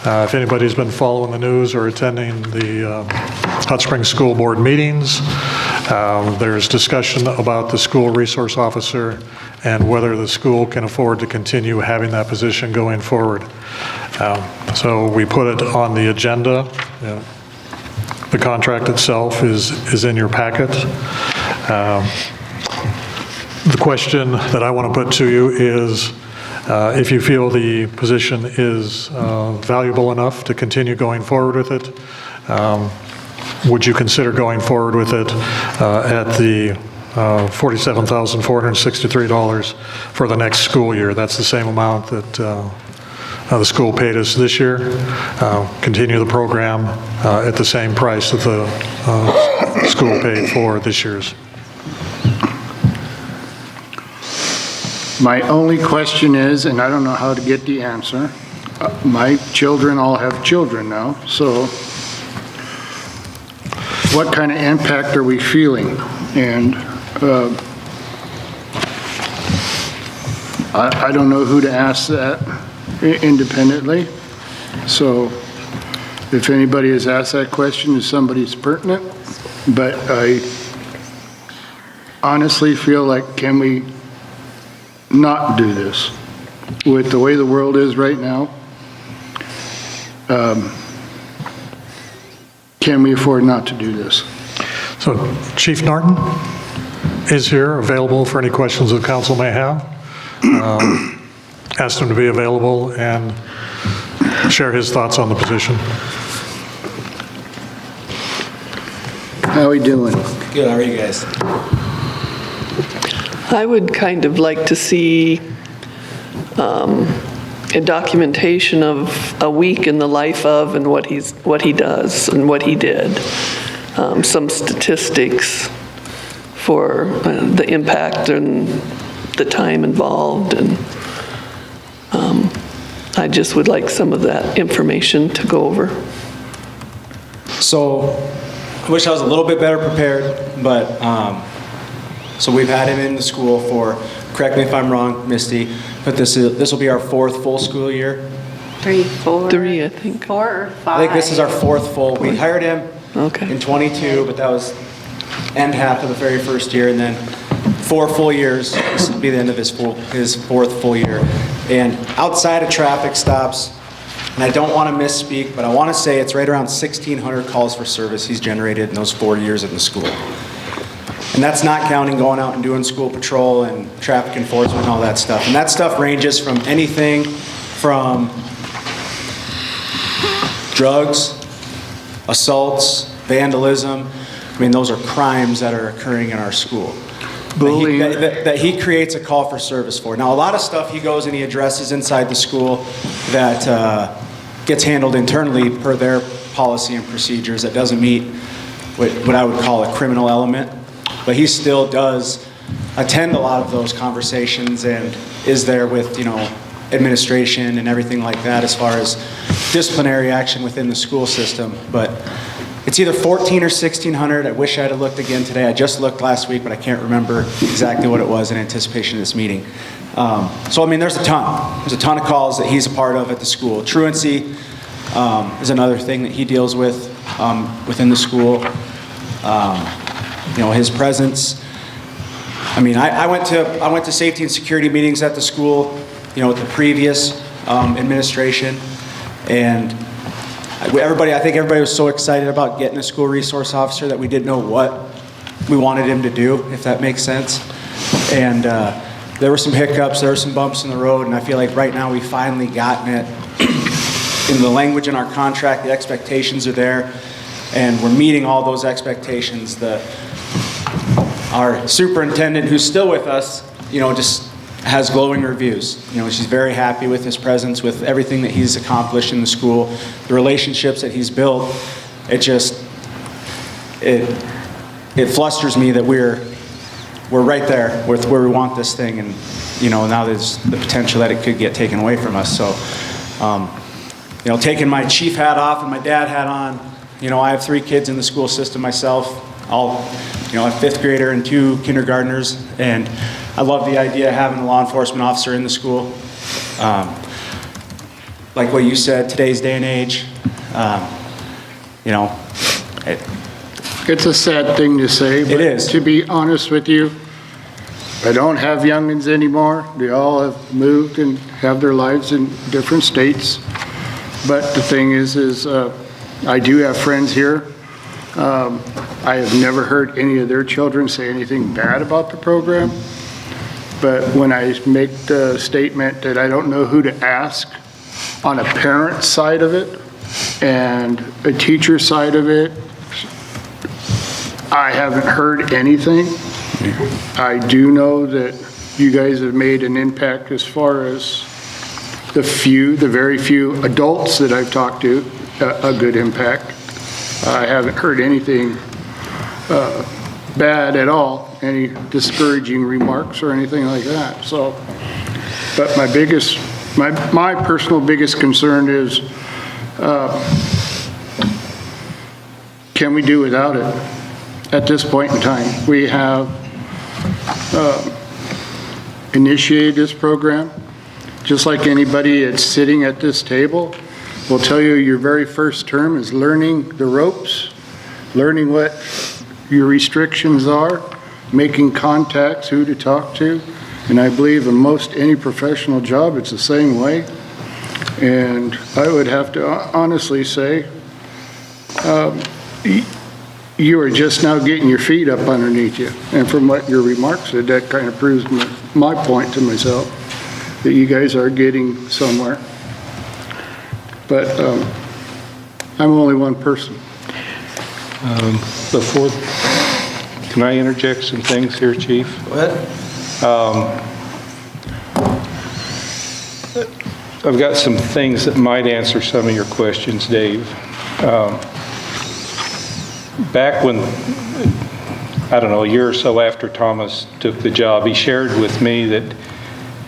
If anybody's been following the news or attending the Hot Springs School Board meetings, there's discussion about the school resource officer and whether the school can afford to continue having that position going forward. So we put it on the agenda. The contract itself is in your packet. The question that I want to put to you is if you feel the position is valuable enough to continue going forward with it, would you consider going forward with it at the $47,463 for the next school year? That's the same amount that the school paid us this year. Continue the program at the same price that the school paid for this year's. My only question is, and I don't know how to get the answer, my children all have children now, so what kind of impact are we feeling? And I don't know who to ask that independently. So if anybody has asked that question, if somebody's pertinent, but I honestly feel like, can we not do this with the way the world is right now? Can we afford not to do this? So Chief Norton is here, available for any questions the council may have. Asked him to be available and share his thoughts on the position. How are we doing? Good, how are you guys? I would kind of like to see a documentation of a week in the life of and what he does and what he did. Some statistics for the impact and the time involved, and I just would like some of that information to go over. So, I wish I was a little bit better prepared, but, so we've had him in the school for, correct me if I'm wrong, Misty, but this will be our 4th full school year. 3, 4. 3, I think. 4 or 5. I think this is our 4th full. We hired him in 22, but that was end half of the very first year, and then 4 full years. This will be the end of his 4th full year. And outside of traffic stops, and I don't want to misspeak, but I want to say it's right around 1,600 calls for service he's generated in those 4 years at the school. And that's not counting going out and doing school patrol and traffic enforcement and all that stuff. And that stuff ranges from anything from drugs, assaults, vandalism. I mean, those are crimes that are occurring in our school. Bullying. That he creates a call for service for. Now, a lot of stuff he goes and he addresses inside the school that gets handled internally per their policy and procedures that doesn't meet what I would call a criminal element. But he still does attend a lot of those conversations and is there with, administration and everything like that as far as disciplinary action within the school system. But it's either 1,400 or 1,600. I wish I had looked again today. I just looked last week, but I can't remember exactly what it was in anticipation of this meeting. So, I mean, there's a ton. There's a ton of calls that he's a part of at the school. Truancy is another thing that he deals with within the school. His presence. I mean, I went to safety and security meetings at the school, with the previous administration, and I think everybody was so excited about getting a school resource officer that we didn't know what we wanted him to do, if that makes sense. And there were some hiccups, there were some bumps in the road, and I feel like right now we've finally gotten it in the language in our contract. The expectations are there, and we're meeting all those expectations. Our superintendent, who's still with us, just has glowing reviews. She's very happy with his presence, with everything that he's accomplished in the school, the relationships that he's built. It flusters me that we're right there with where we want this thing, and now there's the potential that it could get taken away from us. So, taking my chief hat off and my dad hat on, I have 3 kids in the school system myself. A 5th grader and 2 kindergartners, and I love the idea of having a law enforcement officer in the school. Like what you said, today's day and age, It's a sad thing to say, but It is. to be honest with you, I don't have youngins anymore. They all have moved and have their lives in different states. But the thing is I do have friends here. I have never heard any of their children say anything bad about the program. But when I make the statement that I don't know who to ask on a parent side of it and a teacher side of it, I haven't heard anything. I do know that you guys have made an impact as far as the very few adults that I've talked to, a good impact. I haven't heard anything bad at all, any discouraging remarks or anything like that. So, but my personal biggest concern is, can we do without it at this point in time? We have initiated this program, just like anybody that's sitting at this table will tell you your very first term is learning the ropes, learning what your restrictions are, making contacts, who to talk to. And I believe in most any professional job, it's the same way. And I would have to honestly say, you are just now getting your feet up underneath you. And from what your remarks said, that kind of proves my point to myself, that you guys are getting somewhere. But I'm only one person. Can I interject some things here, Chief? Go ahead. I've got some things that might answer some of your questions, Dave. Back when, a year or so after Thomas took the job, he shared with me that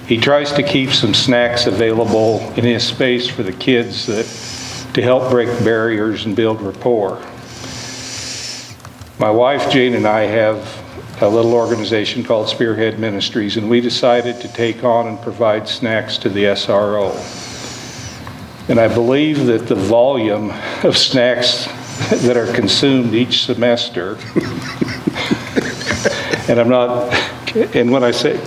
he tries to keep some snacks available in his space for the kids to help break barriers and build rapport. My wife, Jane, and I have a little organization called Spearhead Ministries, and we decided to take on and provide snacks to the SRO. And I believe that the volume of snacks that are consumed each semester, and when I say,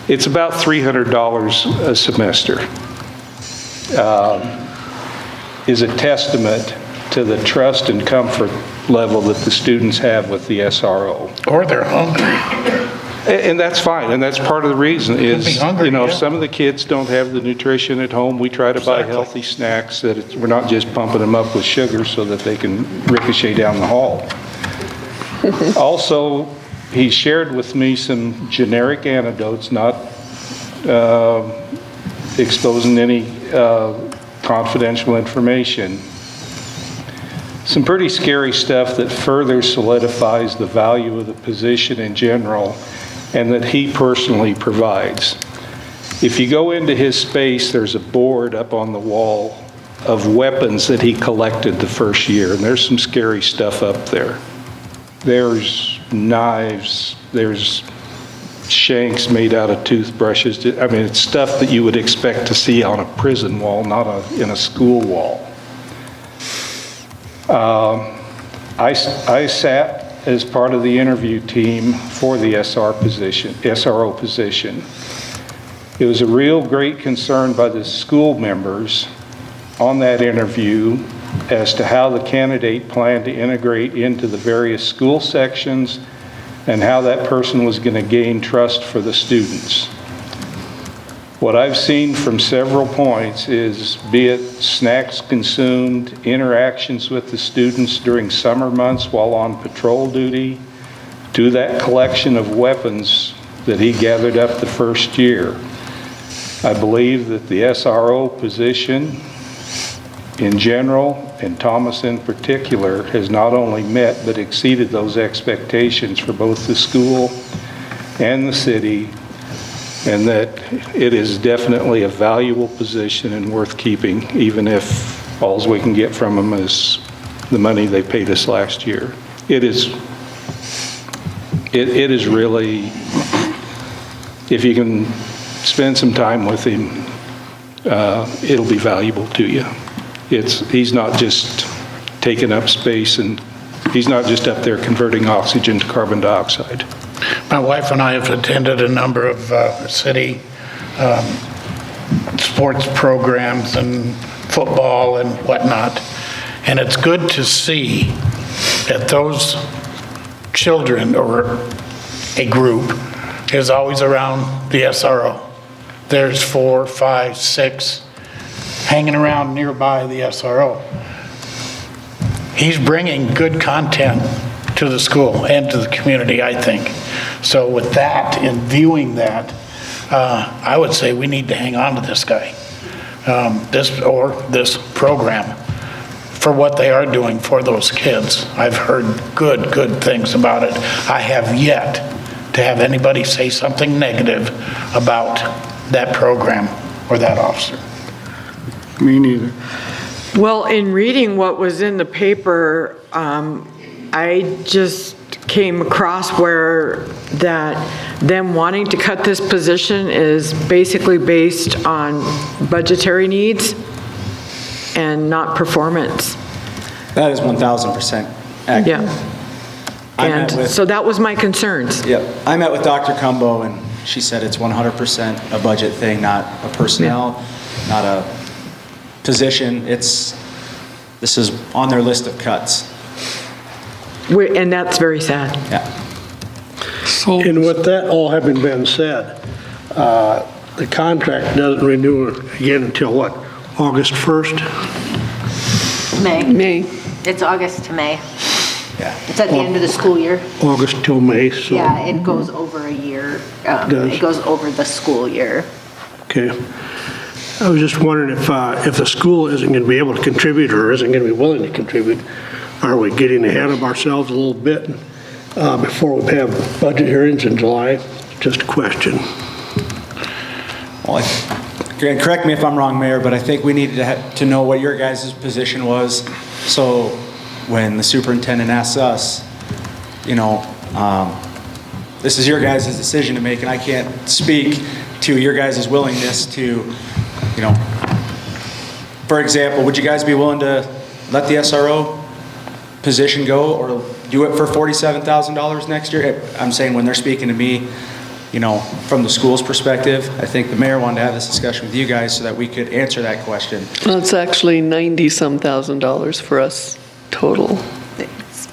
it's about $300 a semester. is a testament to the trust and comfort level that the students have with the SRO. Or they're hungry. And that's fine, and that's part of the reason is, be hungry, you know, if yeah. some of the kids don't have the nutrition at home, we try to buy healthy snacks that we're not just pumping them up with sugar so that they can ricochet down the hall. Also, he shared with me some generic anecdotes, not exposing any confidential information. Some pretty scary stuff that further solidifies the value of the position in general and that he personally provides. If you go into his space, there's a board up on the wall of weapons that he collected the first year, and there's some scary stuff up there. There's knives, there's shanks made out of toothbrushes. I mean, it's stuff that you would expect to see on a prison wall, not in a school wall. I sat as part of the interview team for the SRO position. It was a real great concern by the school members on that interview as to how the candidate planned to integrate into the various school sections and how that person was going to gain trust for the students. What I've seen from several points is, be it snacks consumed, interactions with the students during summer months while on patrol duty, to that collection of weapons that he gathered up the first year. I believe that the SRO position in general, and Thomas in particular, has not only met but exceeded those expectations for both the school and the city, and that it is definitely a valuable position and worth keeping, even if all we can get from them is the money they paid us last year. It is really, if you can spend some time with him, it'll be valuable to you. He's not just taking up space, and he's not just up there converting oxygen to carbon dioxide. My wife and I have attended a number of city sports programs and football and whatnot, and it's good to see that those children or a group is always around the SRO. There's 4, 5, 6 hanging around nearby the SRO. He's bringing good content to the school and to the community, I think. So with that, in viewing that, I would say we need to hang on to this guy, this program, for what they are doing for those kids. I've heard good things about it. I have yet to have anybody say something negative about that program or that officer. Me neither. Well, in reading what was in the paper, I just came across where that them wanting to cut this position is basically based on budgetary needs and not performance. That is 1,000% accurate. Yeah. And so that was my concerns. Yep. I met with Dr. Cumbo, and she said it's 100% a budget thing, not a personnel, not a position. This is on their list of cuts. And that's very sad. Yeah. And with that all having been said, the contract doesn't renew again until what, August 1st? May. It's August to May. Yeah. It's at the end of the school year. August till May, so. Yeah, it goes over a year. Does. It goes over the school year. Okay. I was just wondering if the school isn't going to be able to contribute or isn't going to be willing to contribute, are we getting ahead of ourselves a little bit before we have budget hearings in July? Just a question. Well, correct me if I'm wrong, Mayor, but I think we needed to know what your guys' position was. So when the superintendent asks us, this is your guys' decision to make, and I can't speak to your guys' willingness to, for example, would you guys be willing to let the SRO position go or do it for $47,000 next year? I'm saying when they're speaking to me, from the school's perspective, I think the mayor wanted to have this discussion with you guys so that we could answer that question. Well, it's actually 90-some thousand for us total.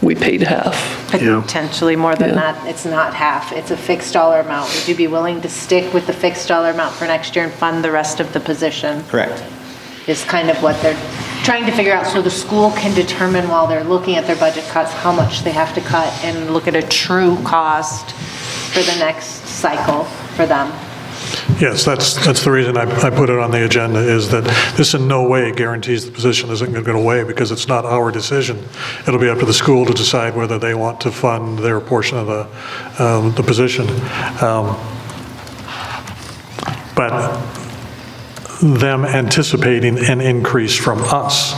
We paid half. Potentially more than Yeah. that. It's not half. It's a fixed dollar amount. Would you be willing to stick with the fixed dollar amount for next year and fund the rest of the position? Correct. Is kind of what they're trying to figure out, so the school can determine while they're looking at their budget cuts, how much they have to cut and look at a true cost for the next cycle for them. Yes, that's the reason I put it on the agenda, is that this in no way guarantees the position isn't going to go away, because it's not our decision. It'll be up to the school to decide whether they want to fund their portion of the position. But them anticipating an increase from us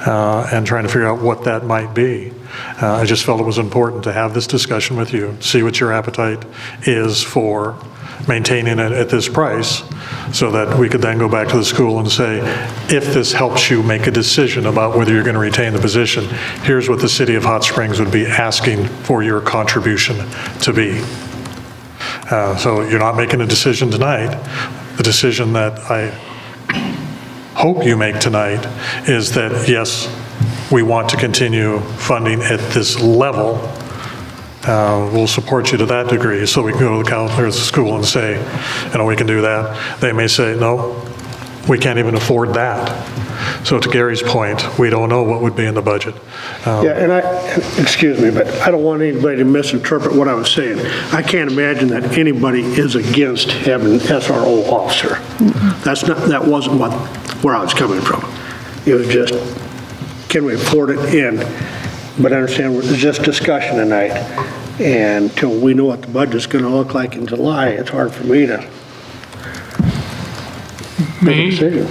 and trying to figure out what that might be. I just felt it was important to have this discussion with you, see what your appetite is for maintaining it at this price, so that we could then go back to the school and say, if this helps you make a decision about whether you're going to retain the position, here's what the city of Hot Springs would be asking for your contribution to be. So you're not making a decision tonight. The decision that I hope you make tonight is that, yes, we want to continue funding at this level. We'll support you to that degree, so we can go to the counselors at the school and say, we can do that. They may say, no, we can't even afford that. So to Gary's point, we don't know what would be in the budget. Excuse me, but I don't want anybody to misinterpret what I was saying. I can't imagine that anybody is against having an SRO officer. That wasn't where I was coming from. It was just, can we afford it? But I understand it's just discussion tonight. And until we know what the budget's going to look like in July, it's hard for me to make a decision.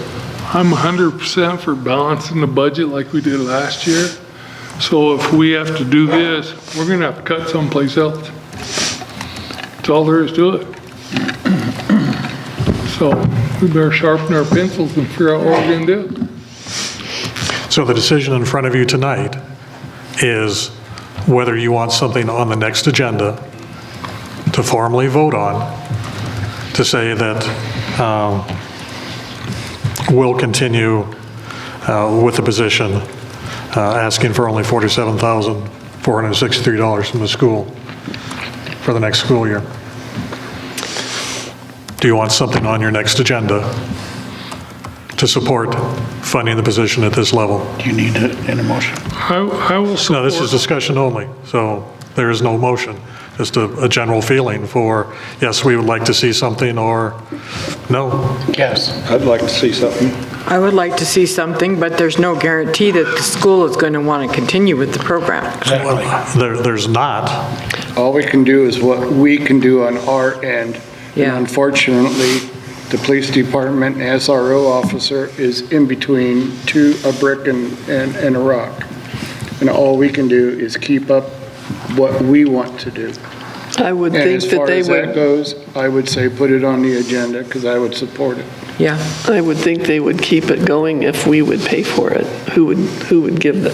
I'm 100% for balancing the budget like we did last year. So if we have to do this, we're going to have to cut someplace else. That's all there is to it. So we better sharpen our pencils and figure out what we're going to do. So the decision in front of you tonight is whether you want something on the next agenda to formally vote on, to say that we'll continue with the position, asking for only $47,463 from the school for the next school year. Do you want something on your next agenda to support funding the position at this level? Do you need an motion? I will support. No, this is discussion only, so there is no motion. Just a general feeling for, yes, we would like to see something, or no. Yes. I'd like to see something. I would like to see something, but there's no guarantee that the school is going to want to continue with the program. There's not. All we can do is what we can do on our end. Yeah. And unfortunately, the police department SRO officer is in between a brick and a rock. And all we can do is keep up what we want to do. I would And think as that far they as that would, goes, I would say put it on the agenda, because I would support it. Yeah. I would think they would keep it going if we would pay for it. Who would give the,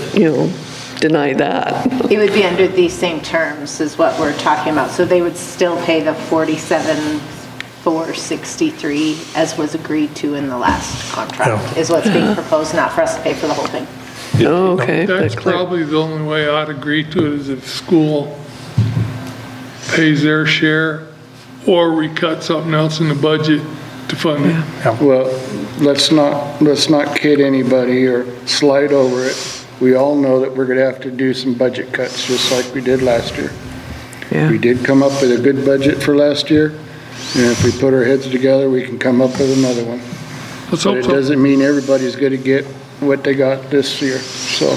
deny that? It would be under these same terms is what we're talking about. So they would still pay the $47,463 as was agreed to in the last contract, is what's being proposed, not for us to pay for the whole thing. Oh, okay. That's probably the only way I'd agree to it, is if school pays their share, or we cut something else in the budget to fund it. Well, let's not kid anybody or slide over it. We all know that we're going to have to do some budget cuts, just like we did last year. Yeah. We did come up with a good budget for last year, and if we put our heads together, we can come up with another one. Let's But hope it so. doesn't mean everybody's going to get what they got this year, so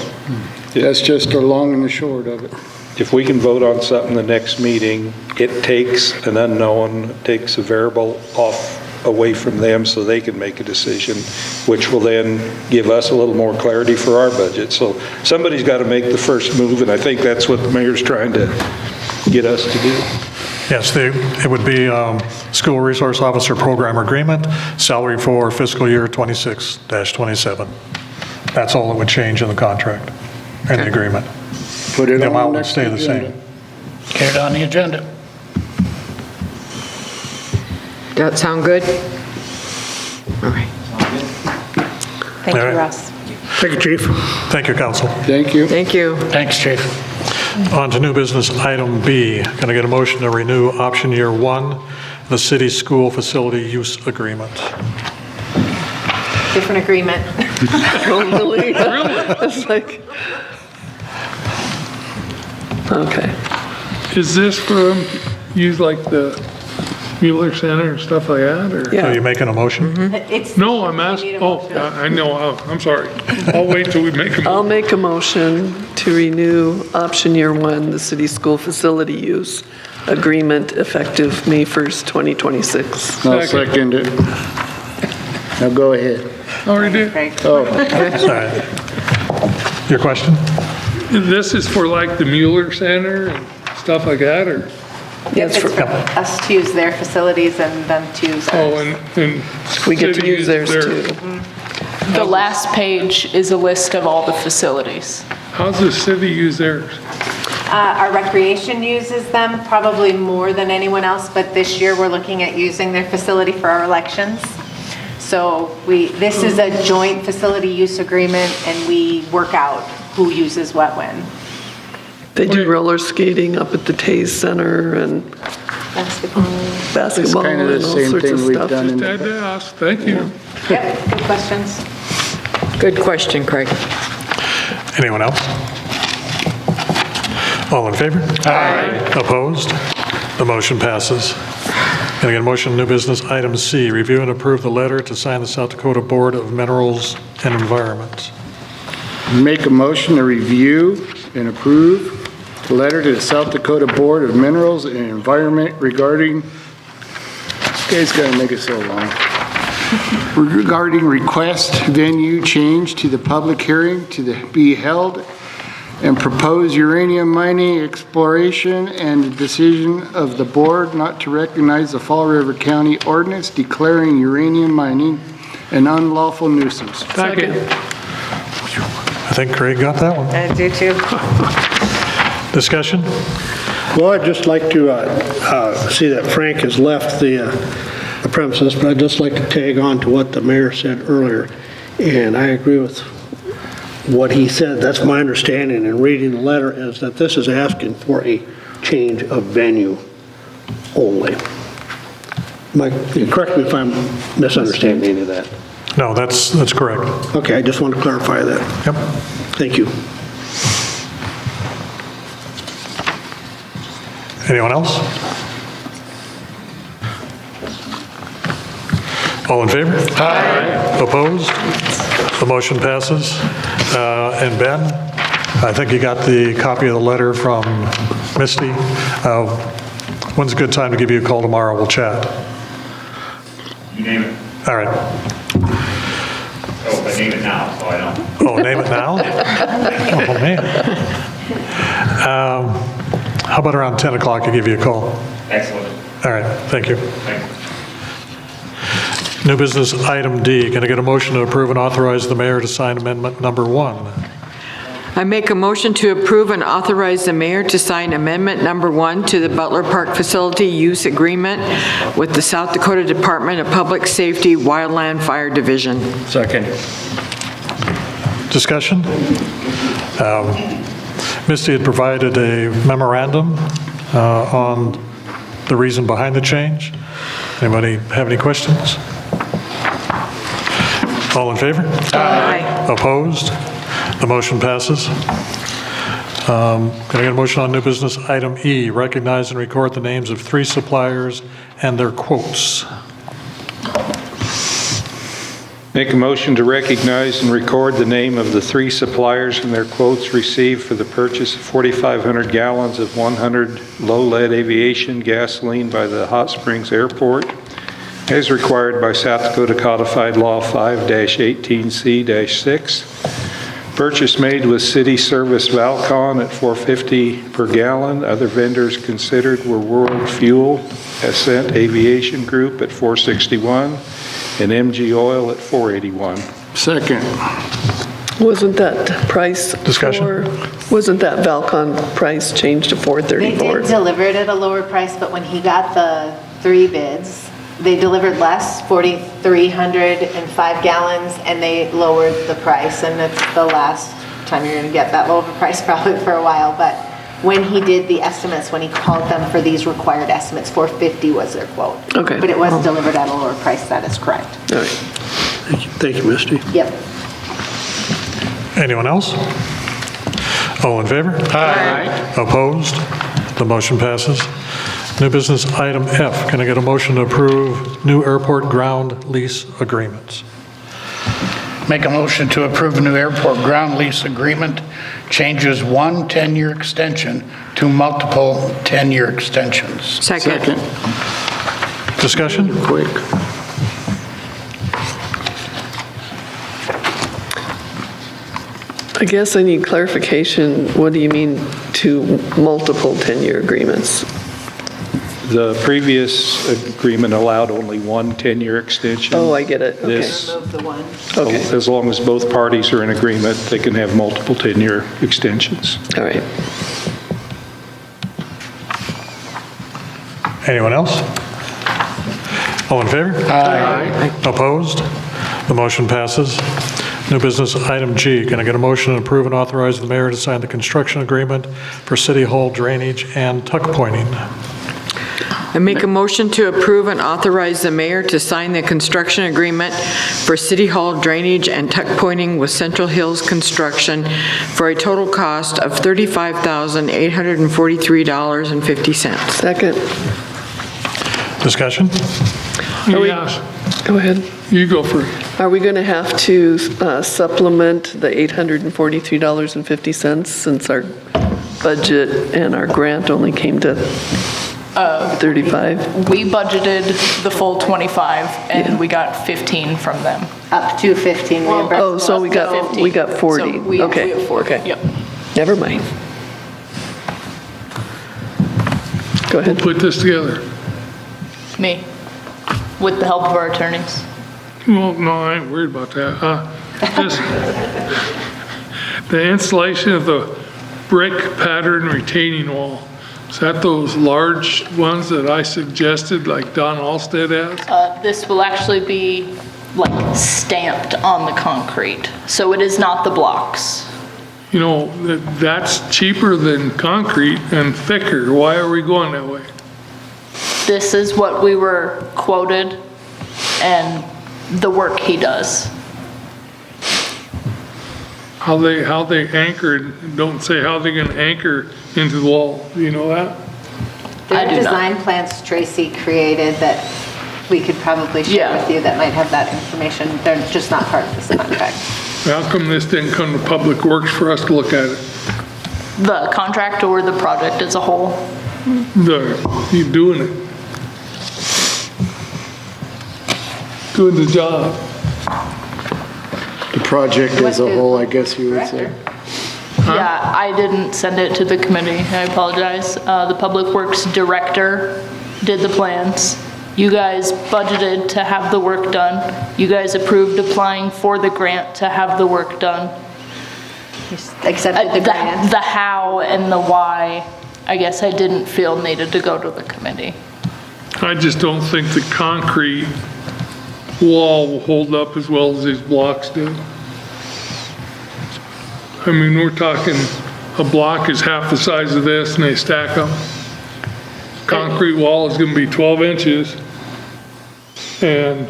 that's just the long and the short of it. If we can vote on something the next meeting, it takes an unknown, takes a variable away from them so they can make a decision, which will then give us a little more clarity for our budget. So somebody's got to make the first move, and I think that's what the mayor's trying to get us to do. Yes, it would be School Resource Officer Program Agreement, salary for fiscal year 26-27. That's all that would change in the contract and the agreement. Put it The on amount the would next stay the agenda. same. Get it on the agenda. Does that sound good? All right. Thank All you, right. Russ. Thank you, Chief. Thank you, council. Thank you. Thank you. Thanks, Chief. On to new business item B. Can I get a motion to renew option year 1, the city school facility use agreement? Different agreement. Totally. It's like, okay. Is this for use like the Mueller Center and stuff like that, or? Are you making a motion? It's. No, I'm asking, I know, I'm sorry. I'll wait till we make a I'll motion. make a motion to renew option year 1, the city school facility use agreement effective May 1st, 2026. I'll second it. Now go ahead. Already did. Oh, All right. Your question? This is for like the Mueller Center and stuff like that, or? Yep, it's for us to use their facilities and them to use Oh, ours. and. We get to city use theirs their- too. The last page is a list of all the facilities. How's the city use theirs? Our recreation uses them probably more than anyone else, but this year we're looking at using their facility for our elections. So this is a joint facility use agreement, and we work out who uses what when. They do roller skating up at the Taze Center and Basketball. basketball kind of the and all same sorts of thing we've stuff. done in Just had to ask, thank you. Yep, good questions. Good question, Craig. Anyone else? All in favor? Aye. Opposed? The motion passes. Can I get a motion on new business item C, review and approve the letter to sign the South Dakota Board of Minerals and Environment? make a motion to review and approve the letter to the South Dakota Board of Minerals and Environment regarding, this guy's gotta make it so long. Regarding request venue change to the public hearing be held and propose uranium mining exploration and the decision of the board not to recognize the Fall River County ordinance declaring uranium mining an unlawful nuisance. Second. I think Craig got that one. I do too. Discussion? Well, I'd just like to see that Frank has left the premises, but I'd just like to tag on to what the mayor said earlier. And I agree with what he said. That's my understanding in reading the letter, is that this is asking for a change of venue only. Mike, correct me if I'm misunderstanding any of that. No, that's correct. Okay, I just want to clarify that. Yep. Thank you. Anyone else? All in favor? Aye. Opposed? The motion passes. And Ben, I think you got the copy of the letter from Misty. When's a good time to give you a call tomorrow? We'll chat. You name it. All right. Oh, but name it now, so I don't. Oh, name it now? Oh, man. How about around 10 o'clock I give you a call? Excellent. All right, thank you. Thanks. New business item D, can I get a motion to approve and authorize the mayor to sign amendment number 1? I make a motion to approve and authorize the mayor to sign amendment number 1 to the Butler Park Facility Use Agreement with the South Dakota Department of Public Safety Wildland Fire Division. Second. Discussion? Misty had provided a memorandum on the reason behind the change. Anybody have any questions? All in favor? Aye. Opposed? The motion passes. Can I get a motion on new business item E, recognize and record the names of 3 suppliers and their quotes? Make a motion to recognize and record the name of the 3 suppliers and their quotes received for the purchase of 4,500 gallons of 100 low-lead aviation gasoline by the Hot Springs Airport, as required by South Dakota Codified Law 5-18C-6. Purchase made with City Service Valcon at $4.50 per gallon. Other vendors considered were World Fuel, Ascent Aviation Group at $4.61, and MG Oil at $4.81. Second. Wasn't that price? Discussion? Wasn't that Valcon price changed to They $4.34? did deliver it at a lower price, but when he got the 3 bids, They delivered less, 4,305 gallons, and they lowered the price, and it's the last time you're gonna get that low of a price probably for a while, but when he did the estimates, when he called them for these required estimates, 450 was their quote. Okay. But it was delivered at a lower price, that is correct. All right. Thank you, Misty. Yep. Anyone else? All in favor? Aye. Opposed? The motion passes. New business item F. Can I get a motion to approve new airport ground lease agreements? Make a motion to approve a new airport ground lease agreement, changes one 10-year extension to multiple 10-year extensions. Second. Discussion? Quick. I guess I need clarification. What do you mean to multiple 10-year agreements? The previous agreement allowed only one 10-year extension. Oh, I get it. Okay. This, Remove the one. Okay. as long as both parties are in agreement, they can have multiple 10-year extensions. All right. Anyone else? All in favor? Aye. Opposed? The motion passes. New business item G. Can I get a motion to approve and authorize the mayor to sign the construction agreement for City Hall drainage and tuck pointing? I make a motion to approve and authorize the mayor to sign the construction agreement for City Hall drainage and tuck pointing with Central Hills Construction for a total cost of $35,843.50. Second. Discussion? Yes, Go ahead. you go first. Are we going to have to supplement the $843.50 since our budget and our grant only came to 35? We budgeted the full 25, and we got 15 from them. Up to 15 reimbursable. Oh, so we got 40. So we Okay. have 40, Okay. yep. Never mind. Go ahead. Put this together. Me, with the help of our attorneys. Well, no, I ain't worried about that. Just the installation of the brick pattern retaining wall. Is that those large ones that I suggested, like Don Alstead has? This will actually be like stamped on the concrete, so it is not the blocks. You know, that's cheaper than concrete and thicker. Why are we going that way? This is what we were quoted and the work he does. How they anchored, don't say how they're gonna anchor into the wall. Do you know that? There I are do not. design plans Tracy created that we could probably share Yeah. with you that might have that information. They're just not part of this contract. How come this didn't come to Public Works for us to look at it? The contract or the project as a whole. You doing it. Doing the job. The project as a whole, I guess you would say. Yeah, I didn't send it to the committee, I apologize. The Public Works Director did the plans. You guys budgeted to have the work done. You guys approved applying for the grant to have the work done. Accepted the grant. The how and the why, I guess I didn't feel needed to go to the committee. I just don't think the concrete wall will hold up as well as these blocks do. I mean, we're talking, a block is half the size of this and they stack them. Concrete wall is gonna be 12 inches and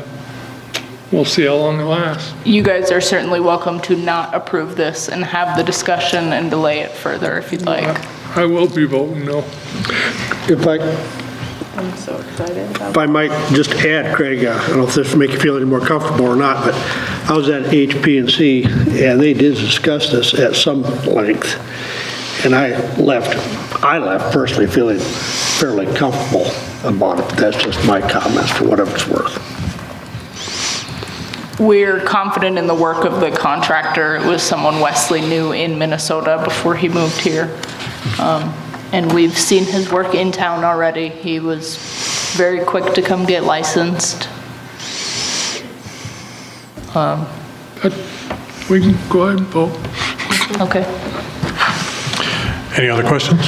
we'll see how long it lasts. You guys are certainly welcome to not approve this and have the discussion and delay it further if you'd like. I will be voting no. If I'm so excited about I might just add, Craig, I don't know if this will make you feel any more comfortable or not, but I was at HP&C, and they did discuss this at some length, and I left personally feeling fairly comfortable about it. That's just my comments, for whatever it's worth. We're confident in the work of the contractor. It was someone Wesley knew in Minnesota before he moved here. And we've seen his work in town already. He was very quick to come get licensed. But we can go ahead and vote. Okay. Any other questions?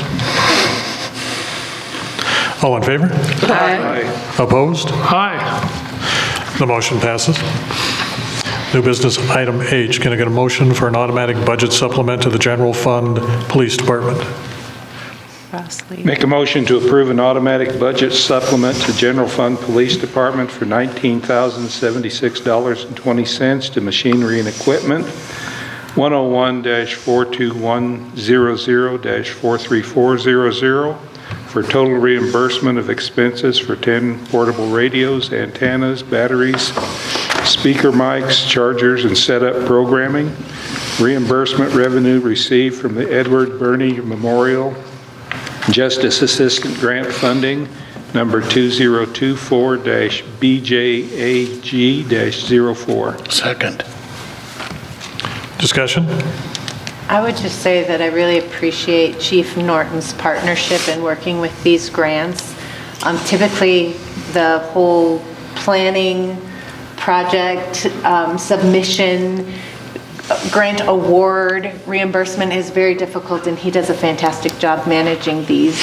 All in favor? Aye. Opposed? Aye. The motion passes. New business item H, can I get a motion for an automatic budget supplement to the general fund police department? Make a motion to approve an automatic budget supplement to general fund police department for $19,076.20 to machinery and equipment, 101-42100-43400, for total reimbursement of expenses for 10 portable radios, antennas, batteries, speaker mics, chargers, and setup programming. Reimbursement revenue received from the Edward Burney Memorial Justice Assistant Grant Funding, number 2024-BJAG-04. Second. Discussion? I would just say that I really appreciate Chief Norton's partnership in working with these grants. Typically, the whole planning, project, submission, grant award, reimbursement is very difficult, and he does a fantastic job managing these.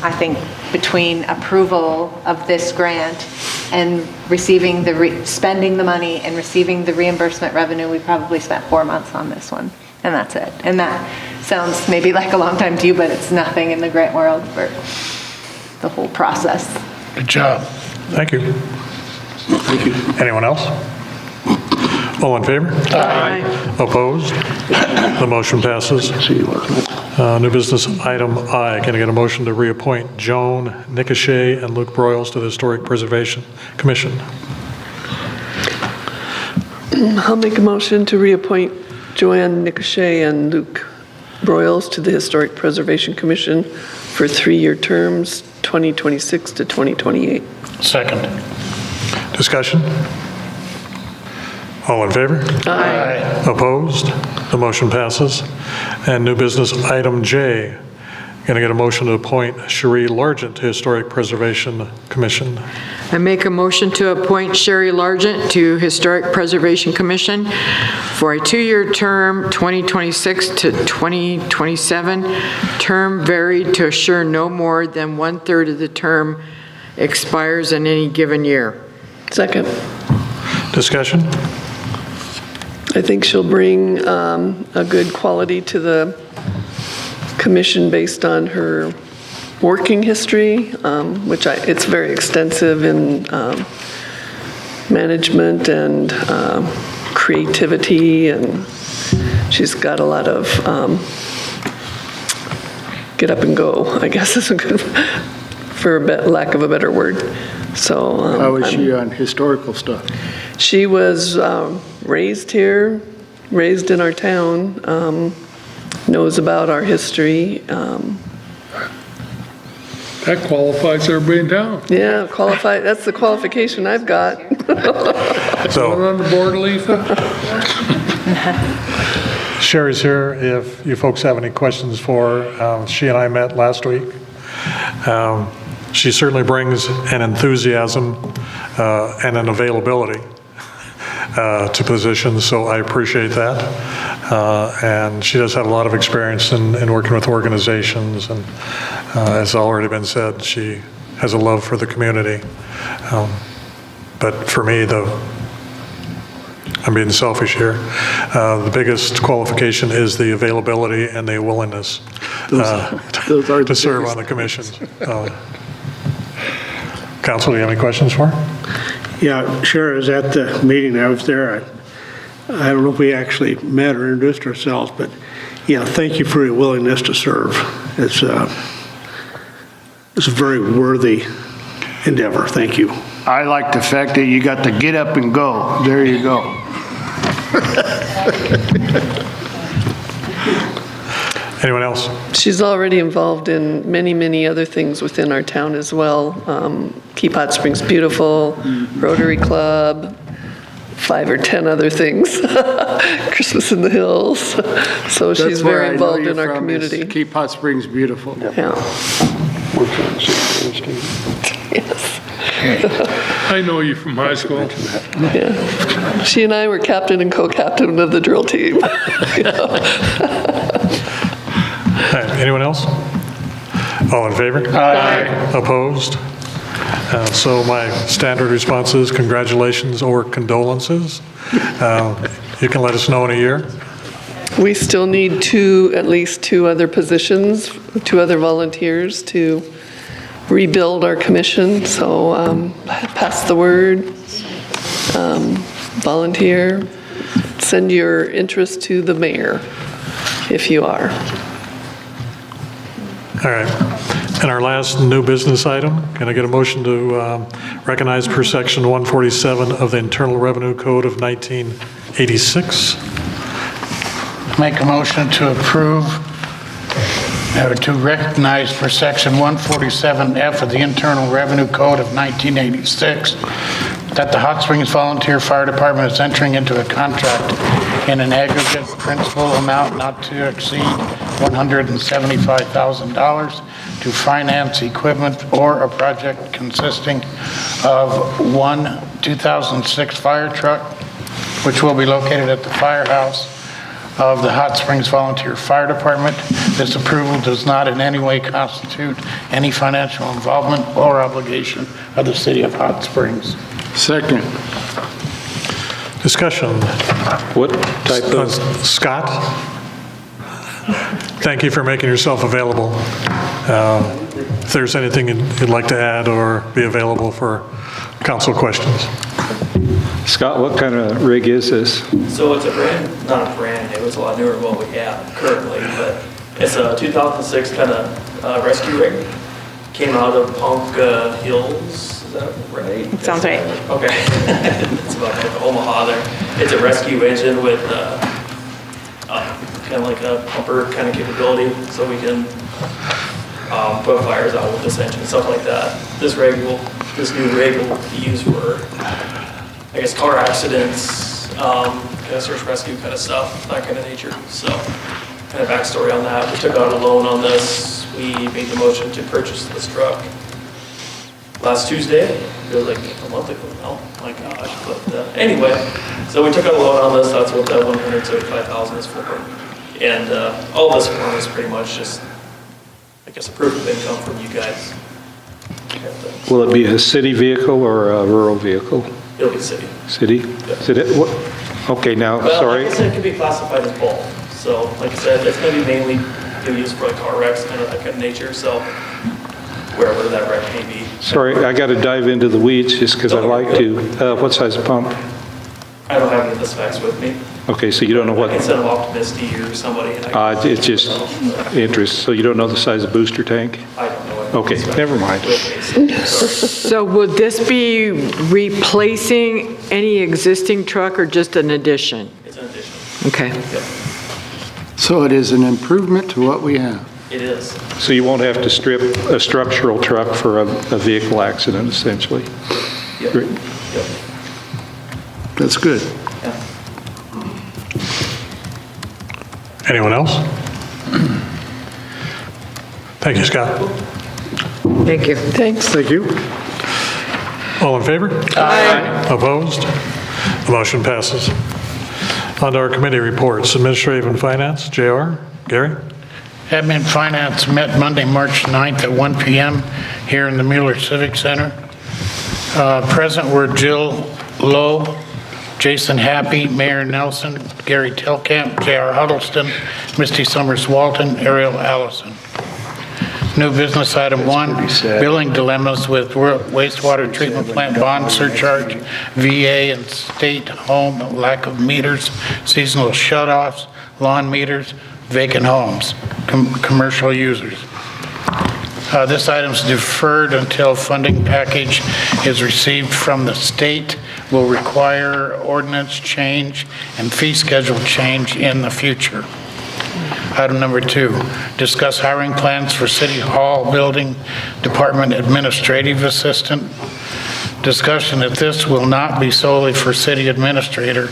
I think between approval of this grant and receiving spending the money and receiving the reimbursement revenue, we probably spent 4 months on this one. And that's it. And that sounds maybe like a long time to you, but it's nothing in the grant world for the whole process. Good job. Thank you. Anyone else? All in favor? Aye. Opposed? The motion passes. New business item I, can I get a motion to reappoint Joan Nicochet and Luke Broyles to the Historic Preservation Commission? I'll make a motion to reappoint Joanne Nicochet and Luke Broyles to the Historic Preservation Commission for 3-year terms, 2026 to 2028. Second. Discussion? All in favor? Aye. Opposed? The motion passes. And new business item J, can I get a motion to appoint Cherie Largent to Historic Preservation Commission? I make a motion to appoint Sherry Largent to Historic Preservation Commission for a 2-year term, 2026 to 2027, term varied to assure no more than 1/3 of the term expires in any given year. Second. Discussion? I think she'll bring a good quality to the commission based on her working history, which it's very extensive in management and creativity, and she's got a lot of get up and go, I guess is a good, for lack of a better word. So How was she on historical stuff? she was raised here, raised in our town, knows about our history. That qualifies everybody in town. Yeah, qualified, that's the qualification I've got. So Going on the board, Lisa? Sherry's here if you folks have any questions for her. She and I met last week. She certainly brings an enthusiasm and an availability to positions, so I appreciate that. And she does have a lot of experience in working with organizations, and as already been said, she has a love for the community. But for me, I'm being selfish here, the biggest qualification is the availability and the willingness Those are the to serve biggest. on the commissions. Council, do you have any questions for her? Yeah, Sharon was at the meeting, I was there. I don't know if we actually met or introduced ourselves, but yeah, thank you for your willingness to serve. It's a very worthy endeavor, thank you. I like the fact that you got to get up and go. There you go. Anyone else? She's already involved in many, many other things within our town as well. Keep Hot Springs Beautiful, Rotary Club, 5 or 10 other things. Christmas in the Hills. So she's That's where very I know involved you in our from, is community. Keep Hot Springs beautiful. Yeah. Yes. I know you from high school. Yeah. She and I were captain and co-captain of the drill team. All right, anyone else? All in favor? Aye. Opposed? So my standard response is congratulations or condolences. You can let us know in a year. We still need at least two other positions, two other volunteers to rebuild our commission. So pass the word, volunteer, send your interest to the mayor if you are. All right. And our last new business item, can I get a motion to recognize per section 147 of the Internal Revenue Code of 1986? Make a motion to approve, to recognize for section 147F of the Internal Revenue Code of 1986, that the Hot Springs Volunteer Fire Department is entering into a contract in an aggregate principal amount not to exceed $175,000 to finance equipment or a project consisting of one 2006 fire truck, which will be located at the firehouse of the Hot Springs Volunteer Fire Department. This approval does not in any way constitute any financial involvement or obligation of the city of Hot Springs. Second. Discussion. What type of? Scott? Thank you for making yourself available. If there's anything you'd like to add or be available for council questions. Scott, what kind of rig is this? So it's not a brand new, it's a lot newer than what we have currently, but it's a 2006 kind of rescue rig. Came out of Punk Hills, is that right? Sounds right. Okay. It's about like Omaha there. It's a rescue engine with kind of like a pumper kind of capability, so we can put fires out with this engine, stuff like that. This new rig will be used for, I guess, car accidents, kind of search rescue kind of stuff, that kind of nature. So kind of backstory on that. We took out a loan on this. We made the motion to purchase this truck last Tuesday. It was like a month ago now. My gosh. But anyway, so we took out a loan on this. That's what that $175,000 is for. And all this form is pretty much just, I guess, a proof of income from you guys. Will it be a city vehicle or a rural vehicle? It'll be city. City? Yeah. Is it, what? Okay, now, Well, sorry. like I said, it could be classified as both. So, like I said, it's going to be mainly used for like car wrecks, kind of that kind of nature. So, wherever that wreck may be. Sorry, I got to dive into the weeds just because I like to. What size pump? I don't have any of the specs with me. Okay, so you don't know what? I can send them off to Misty or somebody. And I can It's just interest, so you don't know the size of booster tank? I don't know. Okay, never mind. So would this be replacing any existing truck or just an addition? It's an addition. Okay. Yep. So it is an improvement to what we have. It is. So you won't have to strip a structural truck for a vehicle accident, essentially? Yep. Great. Yep. That's good. Yeah. Anyone else? Thank you, Scott. Thank you. Thanks. Thank you. All in favor? Aye. Opposed? The motion passes. On to our committee reports. Administrative and Finance, JR, Gary? Admin and Finance met Monday, March 9th at 1 p.m. here in the Mueller Civic Center. Present were Jill Lowe, Jason Happy, Mayor Nelson, Gary Telkamp, J.R. Huddleston, Misty Summers Walton, Ariel Allison. New business item 1, billing dilemmas with wastewater treatment plant bond surcharge, VA and state home, lack of meters, seasonal shutoffs, lawn meters, vacant homes, commercial users. This item's deferred until funding package is received from the state. Will require ordinance change and fee schedule change in the future. Item number 2, discuss hiring plans for City Hall Building Department Administrative Assistant. Discussion that this will not be solely for city administrator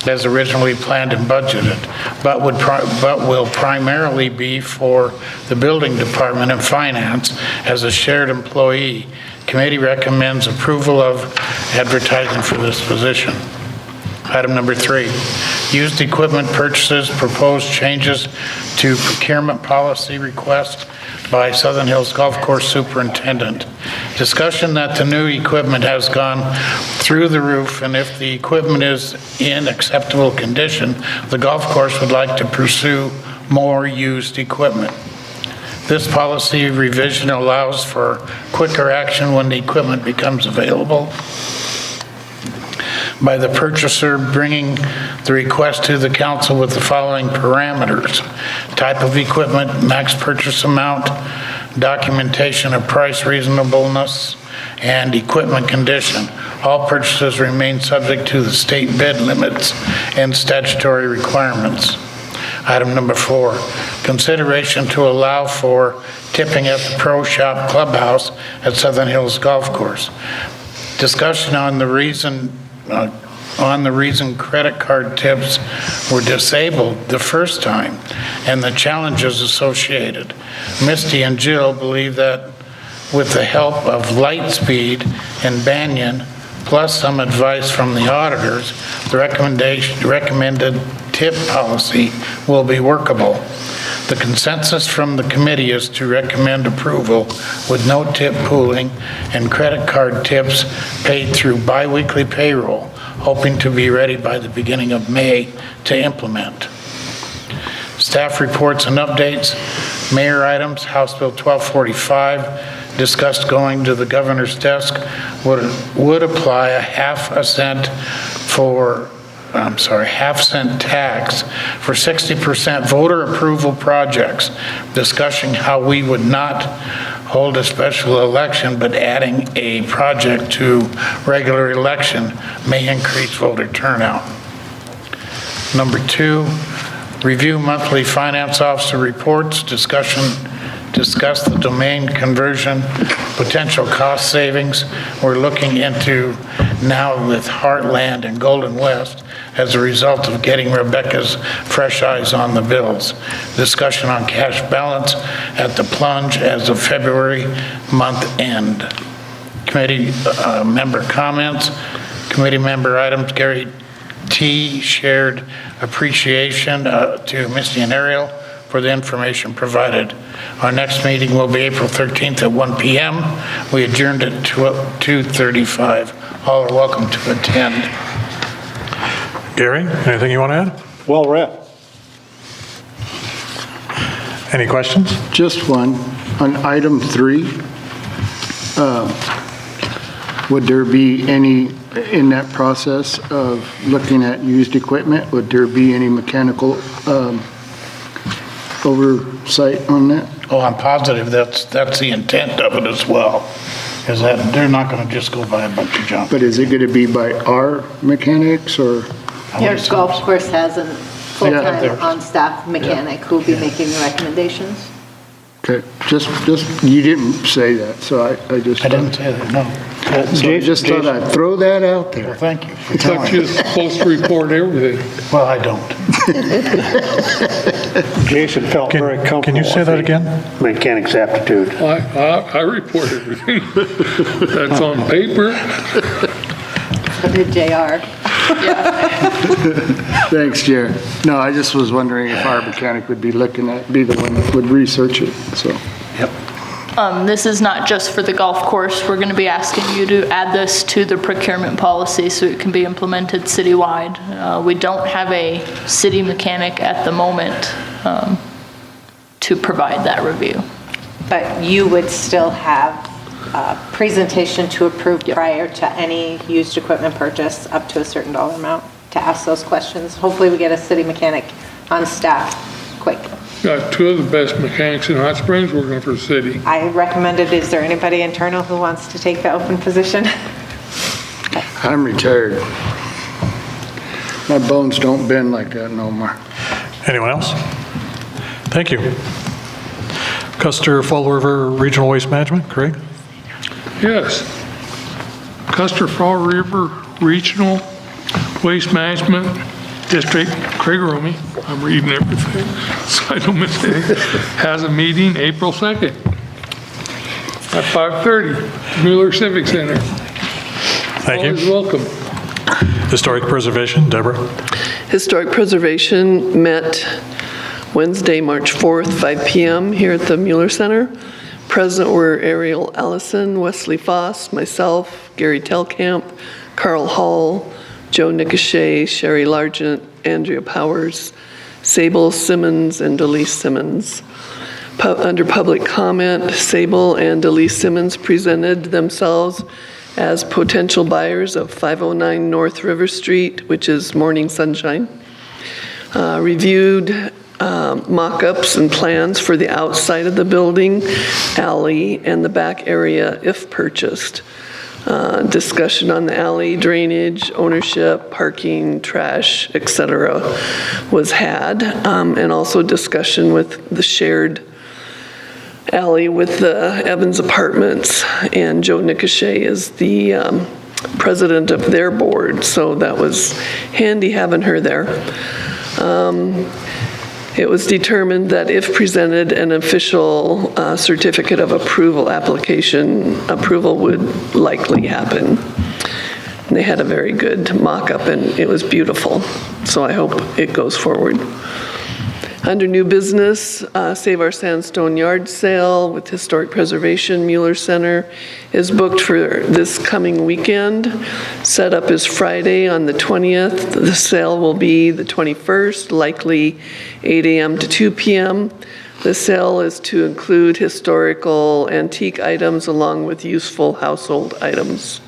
as originally planned and budgeted, but will primarily be for the building department and finance as a shared employee. Committee recommends approval of advertising for this position. Item number 3, used equipment purchases, proposed changes to procurement policy request by Southern Hills Golf Course Superintendent. Discussion that the new equipment has gone through the roof, and if the equipment is in acceptable condition, the golf course would like to pursue more used equipment. This policy revision allows for quicker action when the equipment becomes available by the purchaser, bringing the request to the council with the following parameters: type of equipment, max purchase amount, documentation of price reasonableness, and equipment condition. All purchases remain subject to the state bid limits and statutory requirements. Item number 4, consideration to allow for tipping at the Pro Shop Clubhouse at Southern Hills Golf Course. Discussion on the reason credit card tips were disabled the first time and the challenges associated. Misty and Jill believe that with the help of Lightspeed and Banyan, plus some advice from the auditors, the recommended tip policy will be workable. The consensus from the committee is to recommend approval with no tip pooling and credit card tips paid through biweekly payroll, hoping to be ready by the beginning of May to implement. Staff reports and updates. Mayor items, House Bill 1245, discussed going to the governor's desk, would apply a half cent tax for 60% voter approval projects, discussing how we would not hold a special election, but adding a project to regular election may increase voter turnout. Number 2, review monthly finance officer reports, discuss the domain conversion, potential cost savings we're looking into now with Heartland and Golden West as a result of getting Rebecca's fresh eyes on the bills. Discussion on cash balance at the plunge as of February month end. Committee member comments. Committee member items. Gary T. shared appreciation to Misty and Ariel for the information provided. Our next meeting will be April 13th at 1 p.m. We adjourned at 2:35. All are welcome to attend. Gary, anything you want to add? Well read. Any questions? Just one. On item 3, would there be any, in that process of looking at used equipment, would there be any mechanical oversight on that? Oh, I'm positive that's the intent of it as well, is that they're not going to just go buy a bunch of junk. But is it going to be by our mechanics or? Your golf course has a Yeah. full-time on-staff mechanic who will be making the recommendations. Okay, just, you didn't say that, so I just. I didn't say that, no. So I just thought I'd throw that out there. Well, thank you for I thought telling you me. were supposed to report everything. Well, I don't. Jason felt very comfortable. Can you say that again? Mechanic's aptitude. I report everything. That's on paper. So did JR. Thanks, Jared. No, I just was wondering if our mechanic would be the one that would research it, so. This is not just for the golf course. We're going to be asking you to add this to the procurement policy so it can be implemented citywide. We don't have a city mechanic at the moment to provide that review. But you would still have a presentation to approve prior to any used equipment purchase up to a certain dollar amount to ask those questions. Hopefully we get a city mechanic on staff quick. Got 2 of the best mechanics in Hot Springs working for the city. I recommended, is there anybody internal who wants to take the open position? I'm retired. My bones don't bend like that no more. Anyone else? Thank you. Custer Fall River Regional Waste Management, Craig? Yes. Custer Fall River Regional Waste Management District, Craig Romey, I'm reading everything so I don't miss anything, has a meeting April 2nd at 5:30, Mueller Civic Center. Thank you. Always welcome. Historic Preservation, Deborah? Historic Preservation met Wednesday, March 4th, 5 p.m. here at the Mueller Center. Present were Ariel Allison, Wesley Foss, myself, Gary Telkamp, Carl Hall, Joe Nickashay, Sherry Largent, Andrea Powers, Sable Simmons, and Delise Simmons. Under public comment, Sable and Delise Simmons presented themselves as potential buyers of 509 North River Street, which is Morning Sunshine. Reviewed mock-ups and plans for the outside of the building, alley, and the back area if purchased. Discussion on the alley, drainage, ownership, parking, trash, etc. was had, and also discussion with the shared alley with the Evans Apartments, and Joe Nickashay is the president of their board, so that was handy having her there. It was determined that if presented an official certificate of approval application, approval would likely happen. And they had a very good mock-up and it was beautiful, so I hope it goes forward. Under new business, Save Our Sandstone Yard Sale with Historic Preservation Mueller Center is booked for this coming weekend. Setup is Friday on the 20th. The sale will be the 21st, likely 8 a.m. to 2 p.m. The sale is to include historical antique items along with useful household items.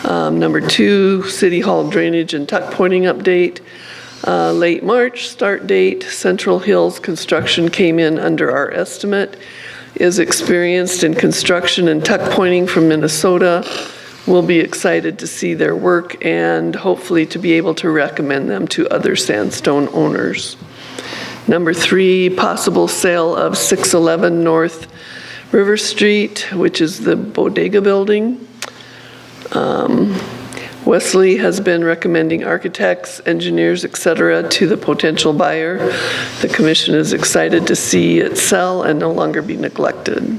Number 2, City Hall drainage and tuck pointing update. Late March start date. Central Hills construction came in under our estimate. Is experienced in construction and tuck pointing from Minnesota. We'll be excited to see their work and hopefully to be able to recommend them to other sandstone owners. Number 3, possible sale of 611 North River Street, which is the Bodega building. Wesley has been recommending architects, engineers, etc. to the potential buyer. The commission is excited to see it sell and no longer be neglected.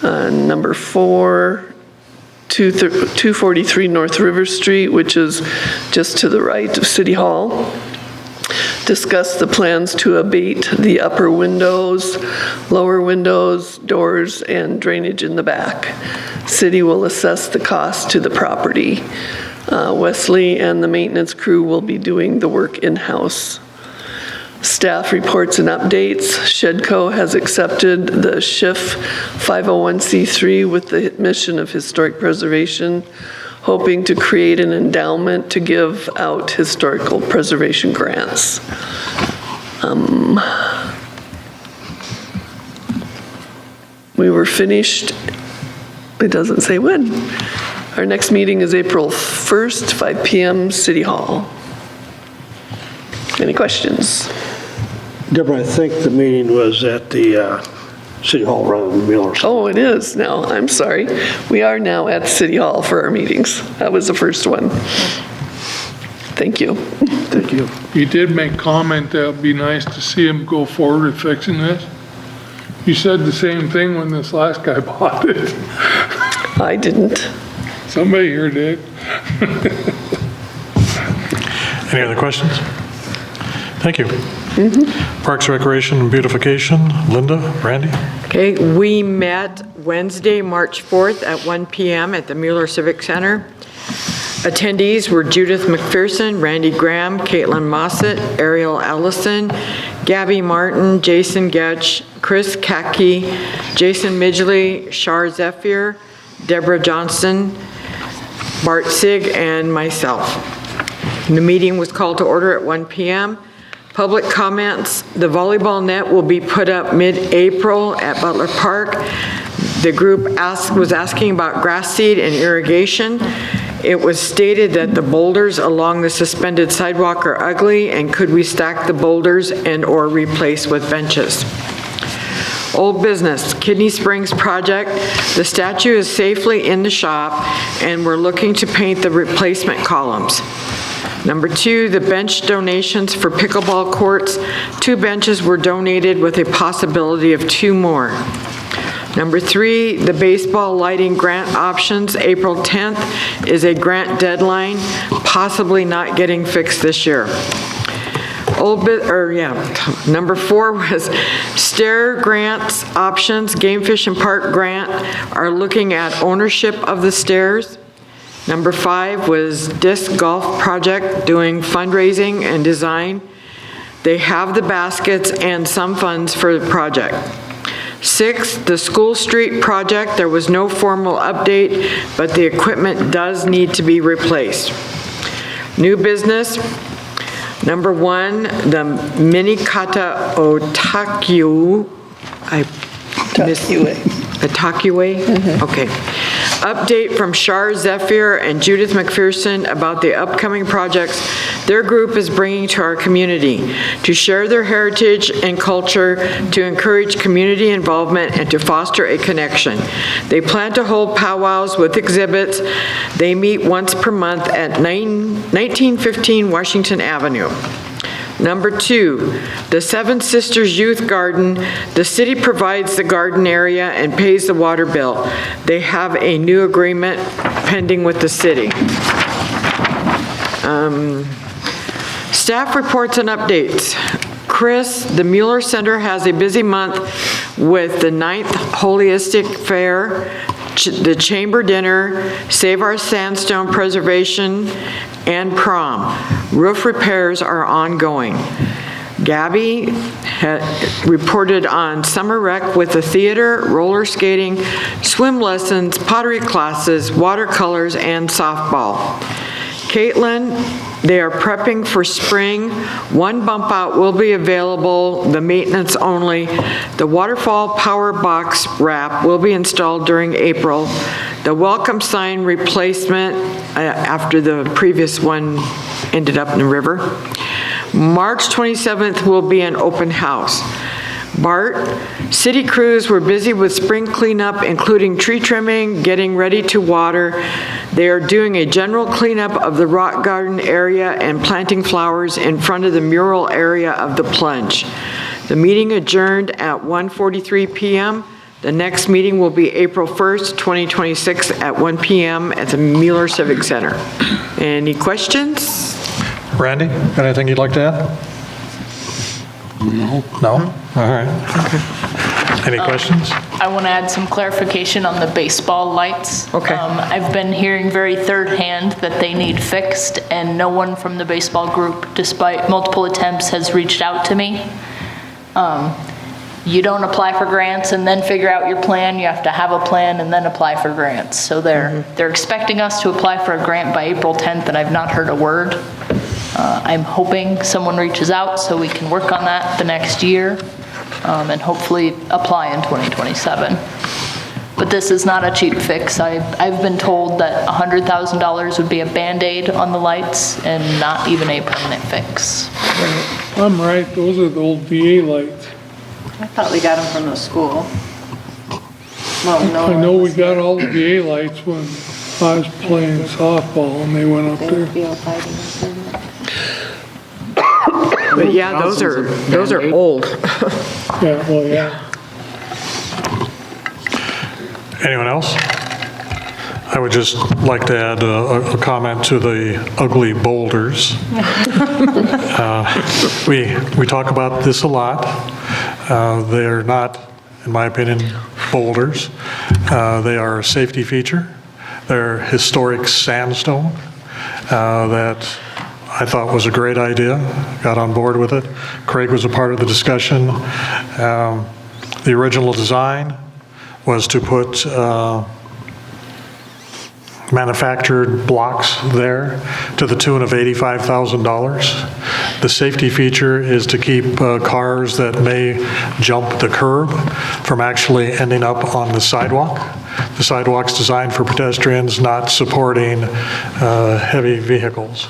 Number 4, 243 North River Street, which is just to the right of City Hall. Discuss the plans to abate the upper windows, lower windows, doors, and drainage in the back. City will assess the cost to the property. Wesley and the maintenance crew will be doing the work in-house. Staff reports and updates. Shedco has accepted the Schiff 501c3 with the mission of historic preservation, hoping to create an endowment to give out historical preservation grants. We were finished, it doesn't say when. Our next meeting is April 1st, 5 p.m., City Hall. Any questions? Deborah, I think the meeting was at the City Hall rather than Mueller. Oh, it is now. I'm sorry. We are now at City Hall for our meetings. That was the first one. Thank you. Thank you. You did make comment that it'd be nice to see him go forward with fixing this. You said the same thing when this last guy bought it. I didn't. Somebody here did. Any other questions? Thank you. Parks, Recreation, and Beautification, Linda, Randy? Okay, we met Wednesday, March 4th at 1 p.m. at the Mueller Civic Center. Attendees were Judith McPherson, Randy Graham, Caitlin Mossett, Ariel Allison, Gabby Martin, Jason Getch, Chris Kaki, Jason Midgley, Shar Zephyr, Deborah Johnson, Bart Sig, and myself. The meeting was called to order at 1 p.m. Public comments. The volleyball net will be put up mid-April at Butler Park. The group was asking about grass seed and irrigation. It was stated that the boulders along the suspended sidewalk are ugly, and could we stack the boulders and or replace with benches? Old business, Kidney Springs project. The statue is safely in the shop, and we're looking to paint the replacement columns. Number 2, the bench donations for pickleball courts. 2 benches were donated with a possibility of 2 more. Number 3, the baseball lighting grant options. April 10th is a grant deadline, possibly not getting fixed this year. Number 4 was stair grants options. Game Fish and Park Grant are looking at ownership of the stairs. Number 5 was Disc Golf Project doing fundraising and design. They have the baskets and some funds for the project. 6, the School Street project, there was no formal update, but the equipment does need to be replaced. New business, number 1, the Minikata Otaku, Otakue? Okay. Update from Shar Zephyr and Judith McPherson about the upcoming projects their group is bringing to our community to share their heritage and culture, to encourage community involvement, and to foster a connection. They plan to hold powwows with exhibits. They meet once per month at 1915 Washington Avenue. Number 2, the Seven Sisters Youth Garden. The city provides the garden area and pays the water bill. They have a new agreement pending with the city. Staff reports and updates. Chris, the Mueller Center has a busy month with the 9th Holistic Fair, the Chamber Dinner, Save Our Sandstone Preservation, and prom. Roof repairs are ongoing. Gabby reported on summer rec with the theater, roller skating, swim lessons, pottery classes, watercolors, and softball. Caitlin, they are prepping for spring. 1 bump out will be available, the maintenance only. The waterfall power box wrap will be installed during April. The welcome sign replacement after the previous one ended up in the river. March 27th will be an open house. Bart, city crews were busy with spring cleanup, including tree trimming, getting ready to water. They are doing a general cleanup of the rock garden area and planting flowers in front of the mural area of the plunge. The meeting adjourned at 1:43 p.m. The next meeting will be April 1st, 2026 at 1 p.m. at the Mueller Civic Center. Any questions? Randy, got anything you'd like to add? No. No? All right. Any questions? I want to add some clarification on the baseball lights. Okay. I've been hearing very third hand that they need fixed, and no one from the baseball group, despite multiple attempts, has reached out to me. You don't apply for grants and then figure out your plan. You have to have a plan and then apply for grants. So they're expecting us to apply for a grant by April 10th, and I've not heard a word. I'm hoping someone reaches out so we can work on that the next year and hopefully apply in 2027. But this is not a cheap fix. I've been told that $100,000 would be a Band-Aid on the lights and not even a permanent fix. I'm right, those are the old VA lights. I thought we got them from the school. Well, no. I know we got all the VA lights when I was playing softball and they went up there. But yeah, those are old. Yeah, well, yeah. Anyone else? I would just like to add a comment to the ugly boulders. We talk about this a lot. They're not, in my opinion, boulders. They are a safety feature. They're historic sandstone that I thought was a great idea. Got on board with it. Craig was a part of the discussion. The original design was to put manufactured blocks there to the tune of $85,000. The safety feature is to keep cars that may jump the curb from actually ending up on the sidewalk. The sidewalk's designed for pedestrians, not supporting heavy vehicles.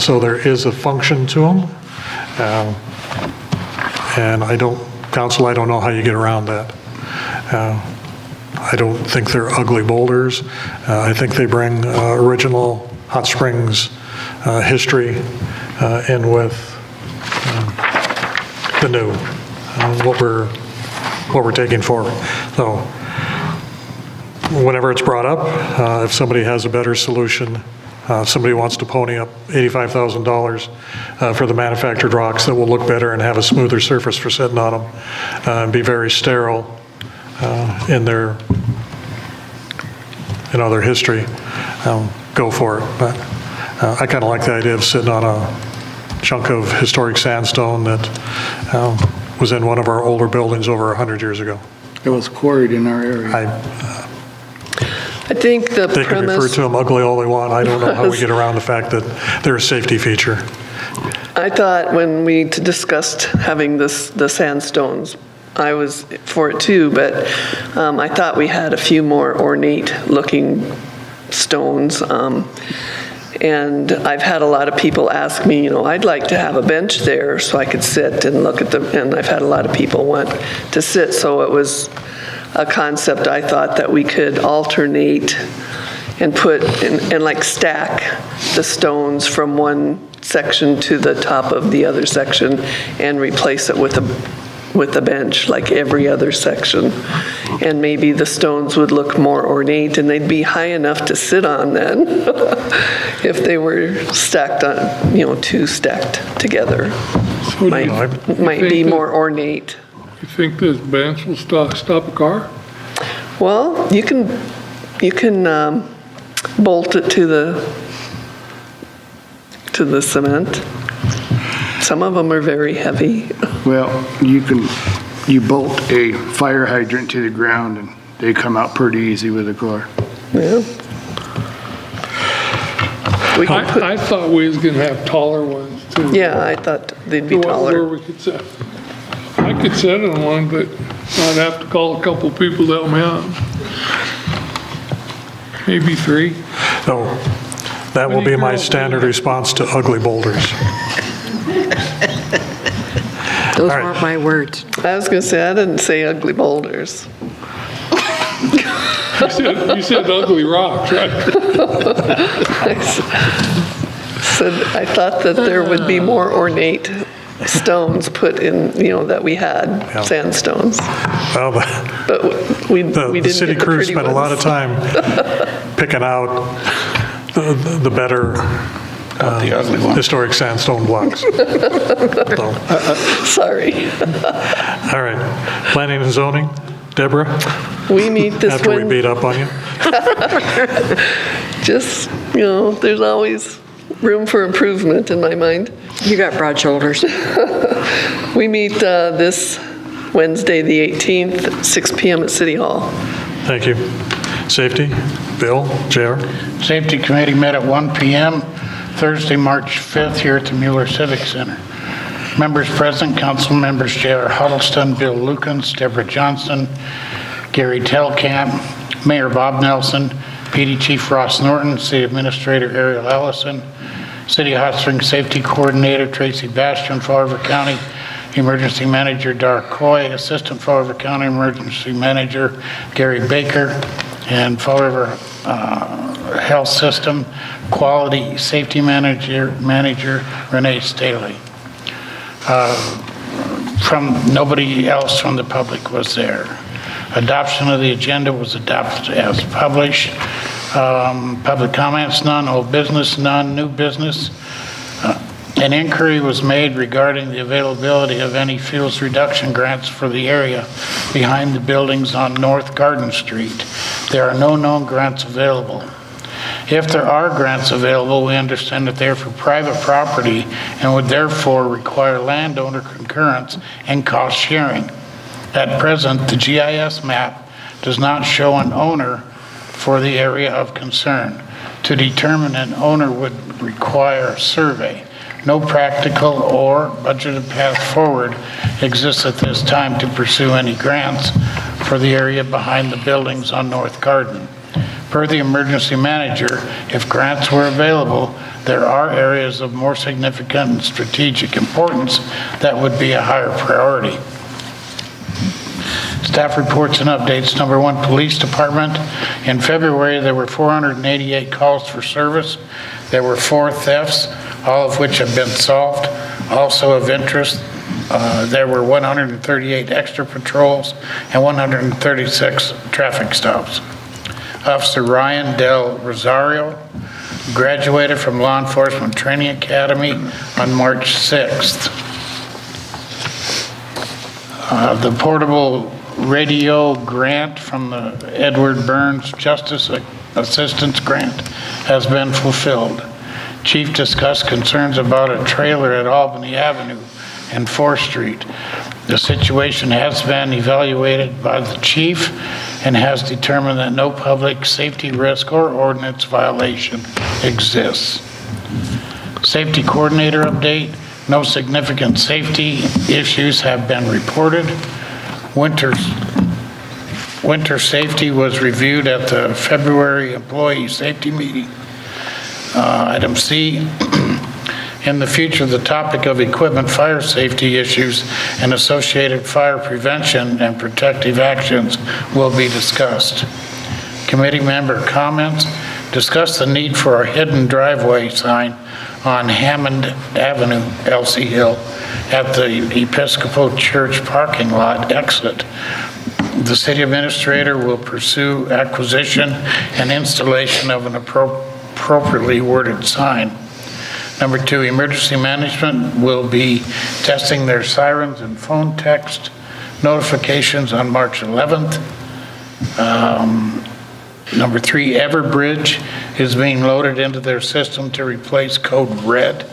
So there is a function to them. And Council, I don't know how you get around that. I don't think they're ugly boulders. I think they bring original Hot Springs history in with the new, what we're taking forward. So whenever it's brought up, if somebody has a better solution, If somebody wants to pony up $85,000 for the manufactured rocks that will look better and have a smoother surface for sitting on them, and be very sterile in their history, go for it. But I kind of like the idea of sitting on a chunk of historic sandstone that was in one of our older buildings over 100 years ago. It was quarried in our area. I think the They can refer premise, to them ugly all they want. I don't know how we get around the fact that they're a safety feature. I thought when we discussed having the sandstones, I was for it too, but I thought we had a few more ornate looking stones. And I've had a lot of people ask me, I'd like to have a bench there so I could sit and look at them. And I've had a lot of people want to sit. So it was a concept I thought that we could alternate and put and like stack the stones from one section to the top of the other section and replace it with a bench like every other section. And maybe the stones would look more ornate and they'd be high enough to sit on then if they were stacked on, two stacked together. So Might be more ornate. You think this bench will stop a car? Well, you can bolt it to the cement. Some of them are very heavy. Well, you bolt a fire hydrant to the ground and they come out pretty easy with a car. Yeah. I thought we was gonna have taller ones too. Yeah, I thought they'd be The one where taller. we could sit. I could sit on one, but I'd have to call a couple people to help me out. Maybe 3. So that will be my standard response to ugly boulders. Those All right. weren't my words. I was going to say, I didn't say ugly boulders. You said ugly rocks, right? I thought that there would be more ornate stones put in, that we had, sandstones. Well, But we didn't the city get the crew pretty spent a lot of ones. time picking out the better The ugly one. historic sandstone blocks. So, Sorry. all right, planning and zoning, Deborah, We meet this after we Wednesday. beat up on you. Just, there's always room for improvement in my mind. You got broad shoulders. We meet this Wednesday, the 18th, 6 PM at City Hall. Thank you. Safety, Bill, JR. Safety Committee met at 1 PM Thursday, March 5th here at the Mueller Civic Center. Members present, council members J.R. Huddleston, Bill Lukens, Deborah Johnson, Gary Telkamp, Mayor Bob Nelson, PD Chief Ross Norton, City Administrator Ariel Ellison, City Hot Springs Safety Coordinator Tracy Bastian, Fall River County Emergency Manager Dar Coy, Assistant Fall River County Emergency Manager Gary Baker, and Fall River Health System Quality Safety Manager Renee Staley. Nobody else from the public was there. Adoption of the agenda was adopted as published. Public comments, none. Old business, none. New business. An inquiry was made regarding the availability of any fuels reduction grants for the area behind the buildings on North Garden Street. There are no known grants available. If there are grants available, we understand that they are for private property and would therefore require landowner concurrence and cost sharing. At present, the GIS map does not show an owner for the area of concern. To determine an owner would require a survey. No practical or budgeted path forward exists at this time to pursue any grants for the area behind the buildings on North Garden. Per the emergency manager, if grants were available, there are areas of more significant and strategic importance that would be a higher priority. Staff reports and updates. Number 1, Police Department. In February, there were 488 calls for service. There were 4 thefts, all of which have been solved. Also of interest, there were 138 extra patrols and 136 traffic stops. Officer Ryan Del Rosario graduated from Law Enforcement Training Academy on March 6th. The portable radio grant from the Edward Burns Justice Assistance Grant has been fulfilled. Chief discussed concerns about a trailer at Albany Avenue and 4th Street. The situation has been evaluated by the chief and has determined that no public safety risk or ordinance violation exists. Safety coordinator update, no significant safety issues have been reported. Winter safety was reviewed at the February employee safety meeting. Item C, in the future, the topic of equipment fire safety issues and associated fire prevention and protective actions will be discussed. Committee member comments, discuss the need for a hidden driveway sign on Hammond Avenue, Elsie Hill, at the Episcopal Church parking lot exit. The city administrator will pursue acquisition and installation of an appropriately worded sign. Number 2, emergency management will be testing their sirens and phone text notifications on March 11th. Number 3, Everbridge is being loaded into their system to replace Code Red.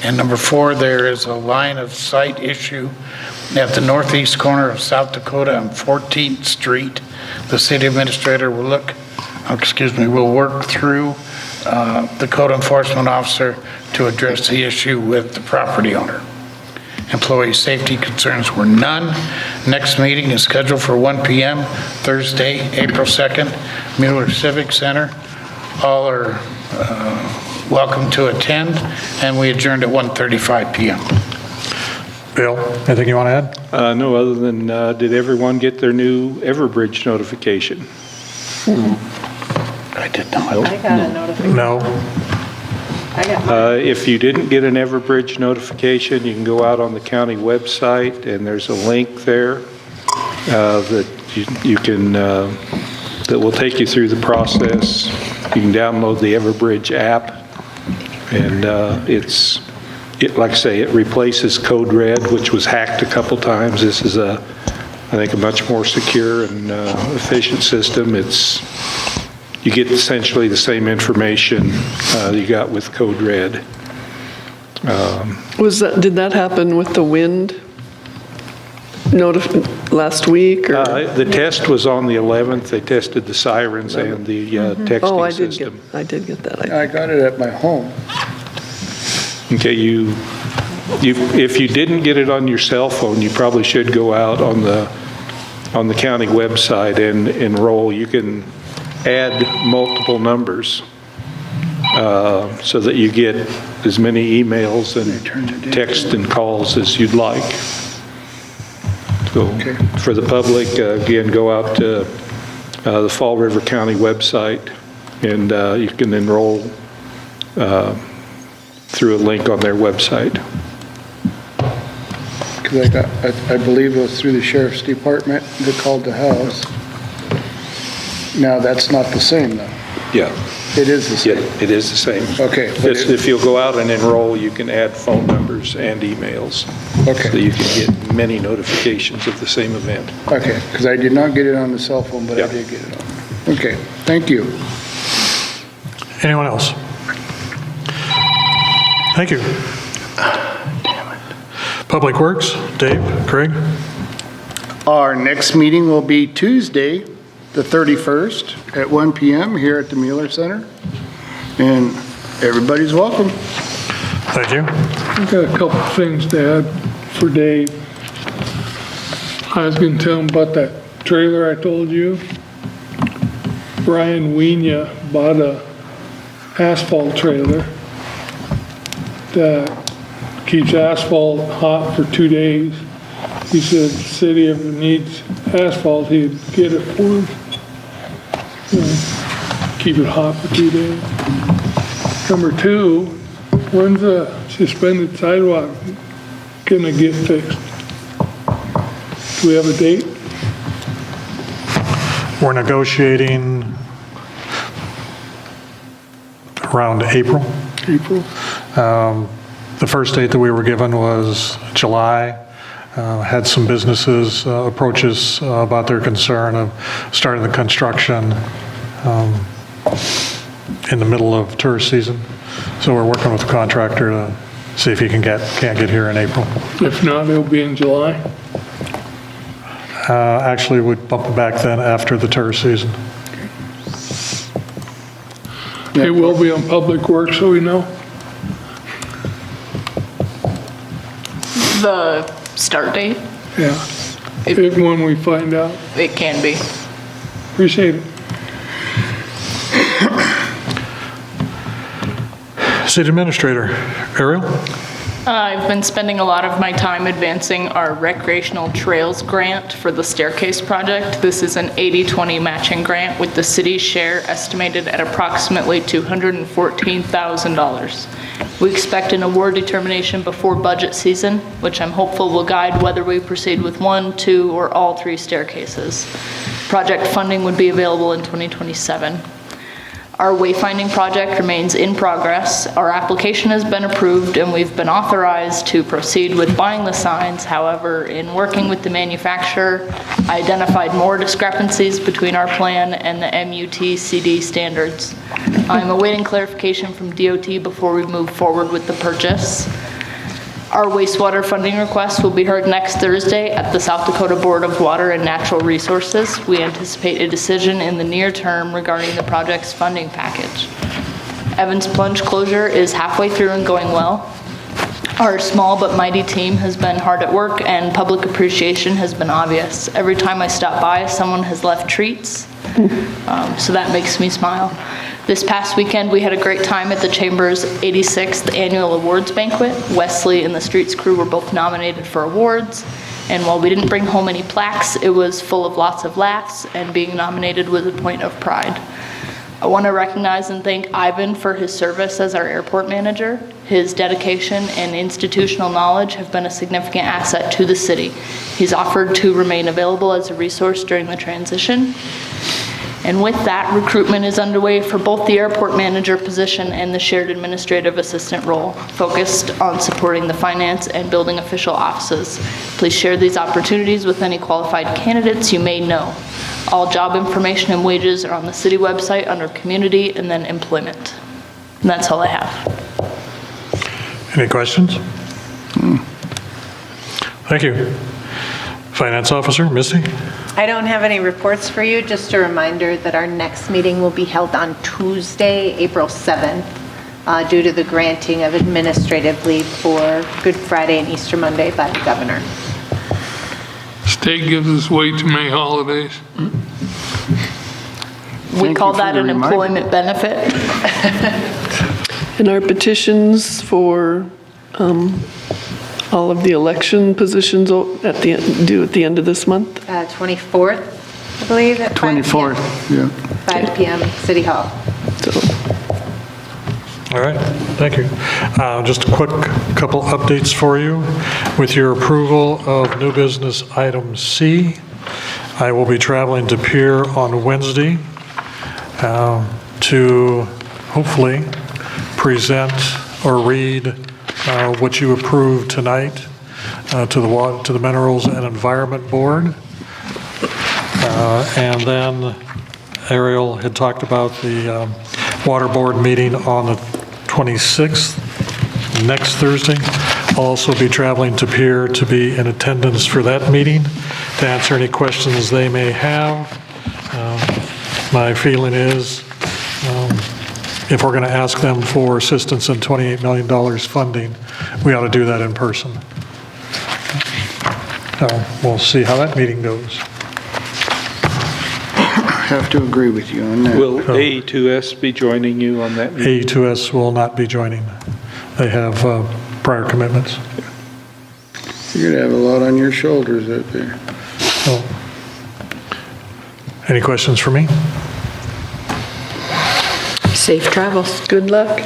And number 4, there is a line of sight issue at the northeast corner of South Dakota on 14th Street. The city administrator will work through the code enforcement officer to address the issue with the property owner. Employee safety concerns were none. Next meeting is scheduled for 1 p.m. Thursday, April 2nd, Mueller Civic Center. All are welcome to attend, and we adjourned at 1:35 p.m. Bill, anything you want to add? No, other than, did everyone get their new Everbridge notification? I did not. I got a notification. No. If you didn't get an Everbridge notification, you can go out on the county website, and there's a link there that you can, that will take you through the process. You can download the Everbridge app, and like I say, it replaces Code Red, which was hacked a couple times. This is I think, a much more secure and efficient system. You get essentially the same information you got with Code Red. Did that happen with the wind last week? Or? The test was on the 11th. They tested the sirens and the texting system. I did get that. I got it at my home. Okay, if you didn't get it on your cell phone, you probably should go out on the county website and enroll. You can add multiple numbers so that you get as many emails and text and calls as you'd like. So for the public, again, go out to the Fall River County website, and you can enroll through a link on their website. Because I believe it was through the sheriff's department that called the house. Now, that's not the same, though. Yeah. It is the same. It is the same. Okay. If you'll go out and enroll, you can add phone numbers and emails. Okay. So you can get many notifications of the same event. Okay, because I did not get it on the cell phone, but I did get it on. Okay, thank you. Anyone else? Thank you. Public Works, Dave, Craig? Our next meeting will be Tuesday, the 31st at 1 p.m. here at the Mueller Center. And everybody's welcome. Thank you. I've got a couple of things to add for Dave. I was going to tell him about that trailer I told you. Brian Wienia bought a asphalt trailer that keeps asphalt hot for 2 days. He said the city, if it needs asphalt, he'd get it for us. Keep it hot for 2 days. Number 2, when's the suspended sidewalk gonna get fixed? Do we have a date? We're negotiating around April. April? The first date that we were given was July. Had some businesses approach us about their concern of starting the construction in the middle of tourist season. So we're working with the contractor to see if he can't get here in April. If not, it'll be in July. Actually, we'd bump it back then after the tourist season. It will be on Public Works, so we know. The start date, Yeah. If when we find out. it can be. Appreciate it. City Administrator, Ariel? I've been spending a lot of my time advancing our recreational trails grant for the staircase project. This is an 80-20 matching grant with the city's share estimated at approximately $214,000. We expect an award determination before budget season, which I'm hopeful will guide whether we proceed with 1, 2, or all 3 staircases. Project funding would be available in 2027. Our wayfinding project remains in progress. Our application has been approved and we've been authorized to proceed with buying the signs. However, in working with the manufacturer, I identified more discrepancies between our plan and the MUTCD standards. I'm awaiting clarification from DOT before we move forward with the purchase. Our wastewater funding request will be heard next Thursday at the South Dakota Board of Water and Natural Resources. We anticipate a decision in the near term regarding the project's funding package. Evans Plunge closure is halfway through and going well. Our small but mighty team has been hard at work and public appreciation has been obvious. Every time I stop by, someone has left treats, so that makes me smile. This past weekend, we had a great time at the Chamber's 86th Annual Awards Banquet. Wesley and the Streets crew were both nominated for awards, and while we didn't bring home any plaques, it was full of lots of laughs, and being nominated was a point of pride. I want to recognize and thank Ivan for his service as our airport manager. His dedication and institutional knowledge have been a significant asset to the city. He's offered to remain available as a resource during the transition. And with that, recruitment is underway for both the airport manager position and the shared administrative assistant role, focused on supporting the finance and building official offices. Please share these opportunities with any qualified candidates you may know. All job information and wages are on the city website under community and then employment. And that's all I have. Any questions? Thank you. Finance Officer, Misty? I don't have any reports for you, just a reminder that our next meeting will be held on Tuesday, April 7th, due to the granting of administrative leave for Good Friday and Easter Monday by the governor. State gives us way too many holidays. We call that an employment benefit. And our petitions for all of the election positions due at the end of this month? 24th, I believe, at 5 p.m. 24th, yeah. 5 p.m., City Hall. All right, thank you. Just a quick couple updates for you. With your approval of new business item C, I will be traveling to Pierre on Wednesday to hopefully present or read what you approved tonight to the Minerals and Environment Board. And then Ariel had talked about the Water Board meeting on the 26th, next Thursday. I'll also be traveling to Pierre to be in attendance for that meeting to answer any questions they may have. My feeling is if we're going to ask them for assistance in $28 million funding, we ought to do that in person. We'll see how that meeting goes. I have to agree with you on that. Will AE2S be joining you on that meeting? AE2S will not be joining. They have prior commitments. You're going to have a lot on your shoulders out there. So, any questions for me? Safe travels. Good luck.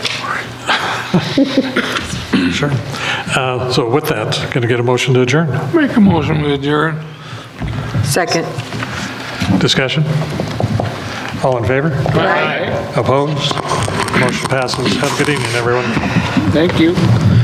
Sure. So with that, going to get a motion to adjourn. Make a motion to adjourn. Second. Discussion? All in favor? Aye. Opposed? Motion passes. Have a good evening, everyone. Thank you.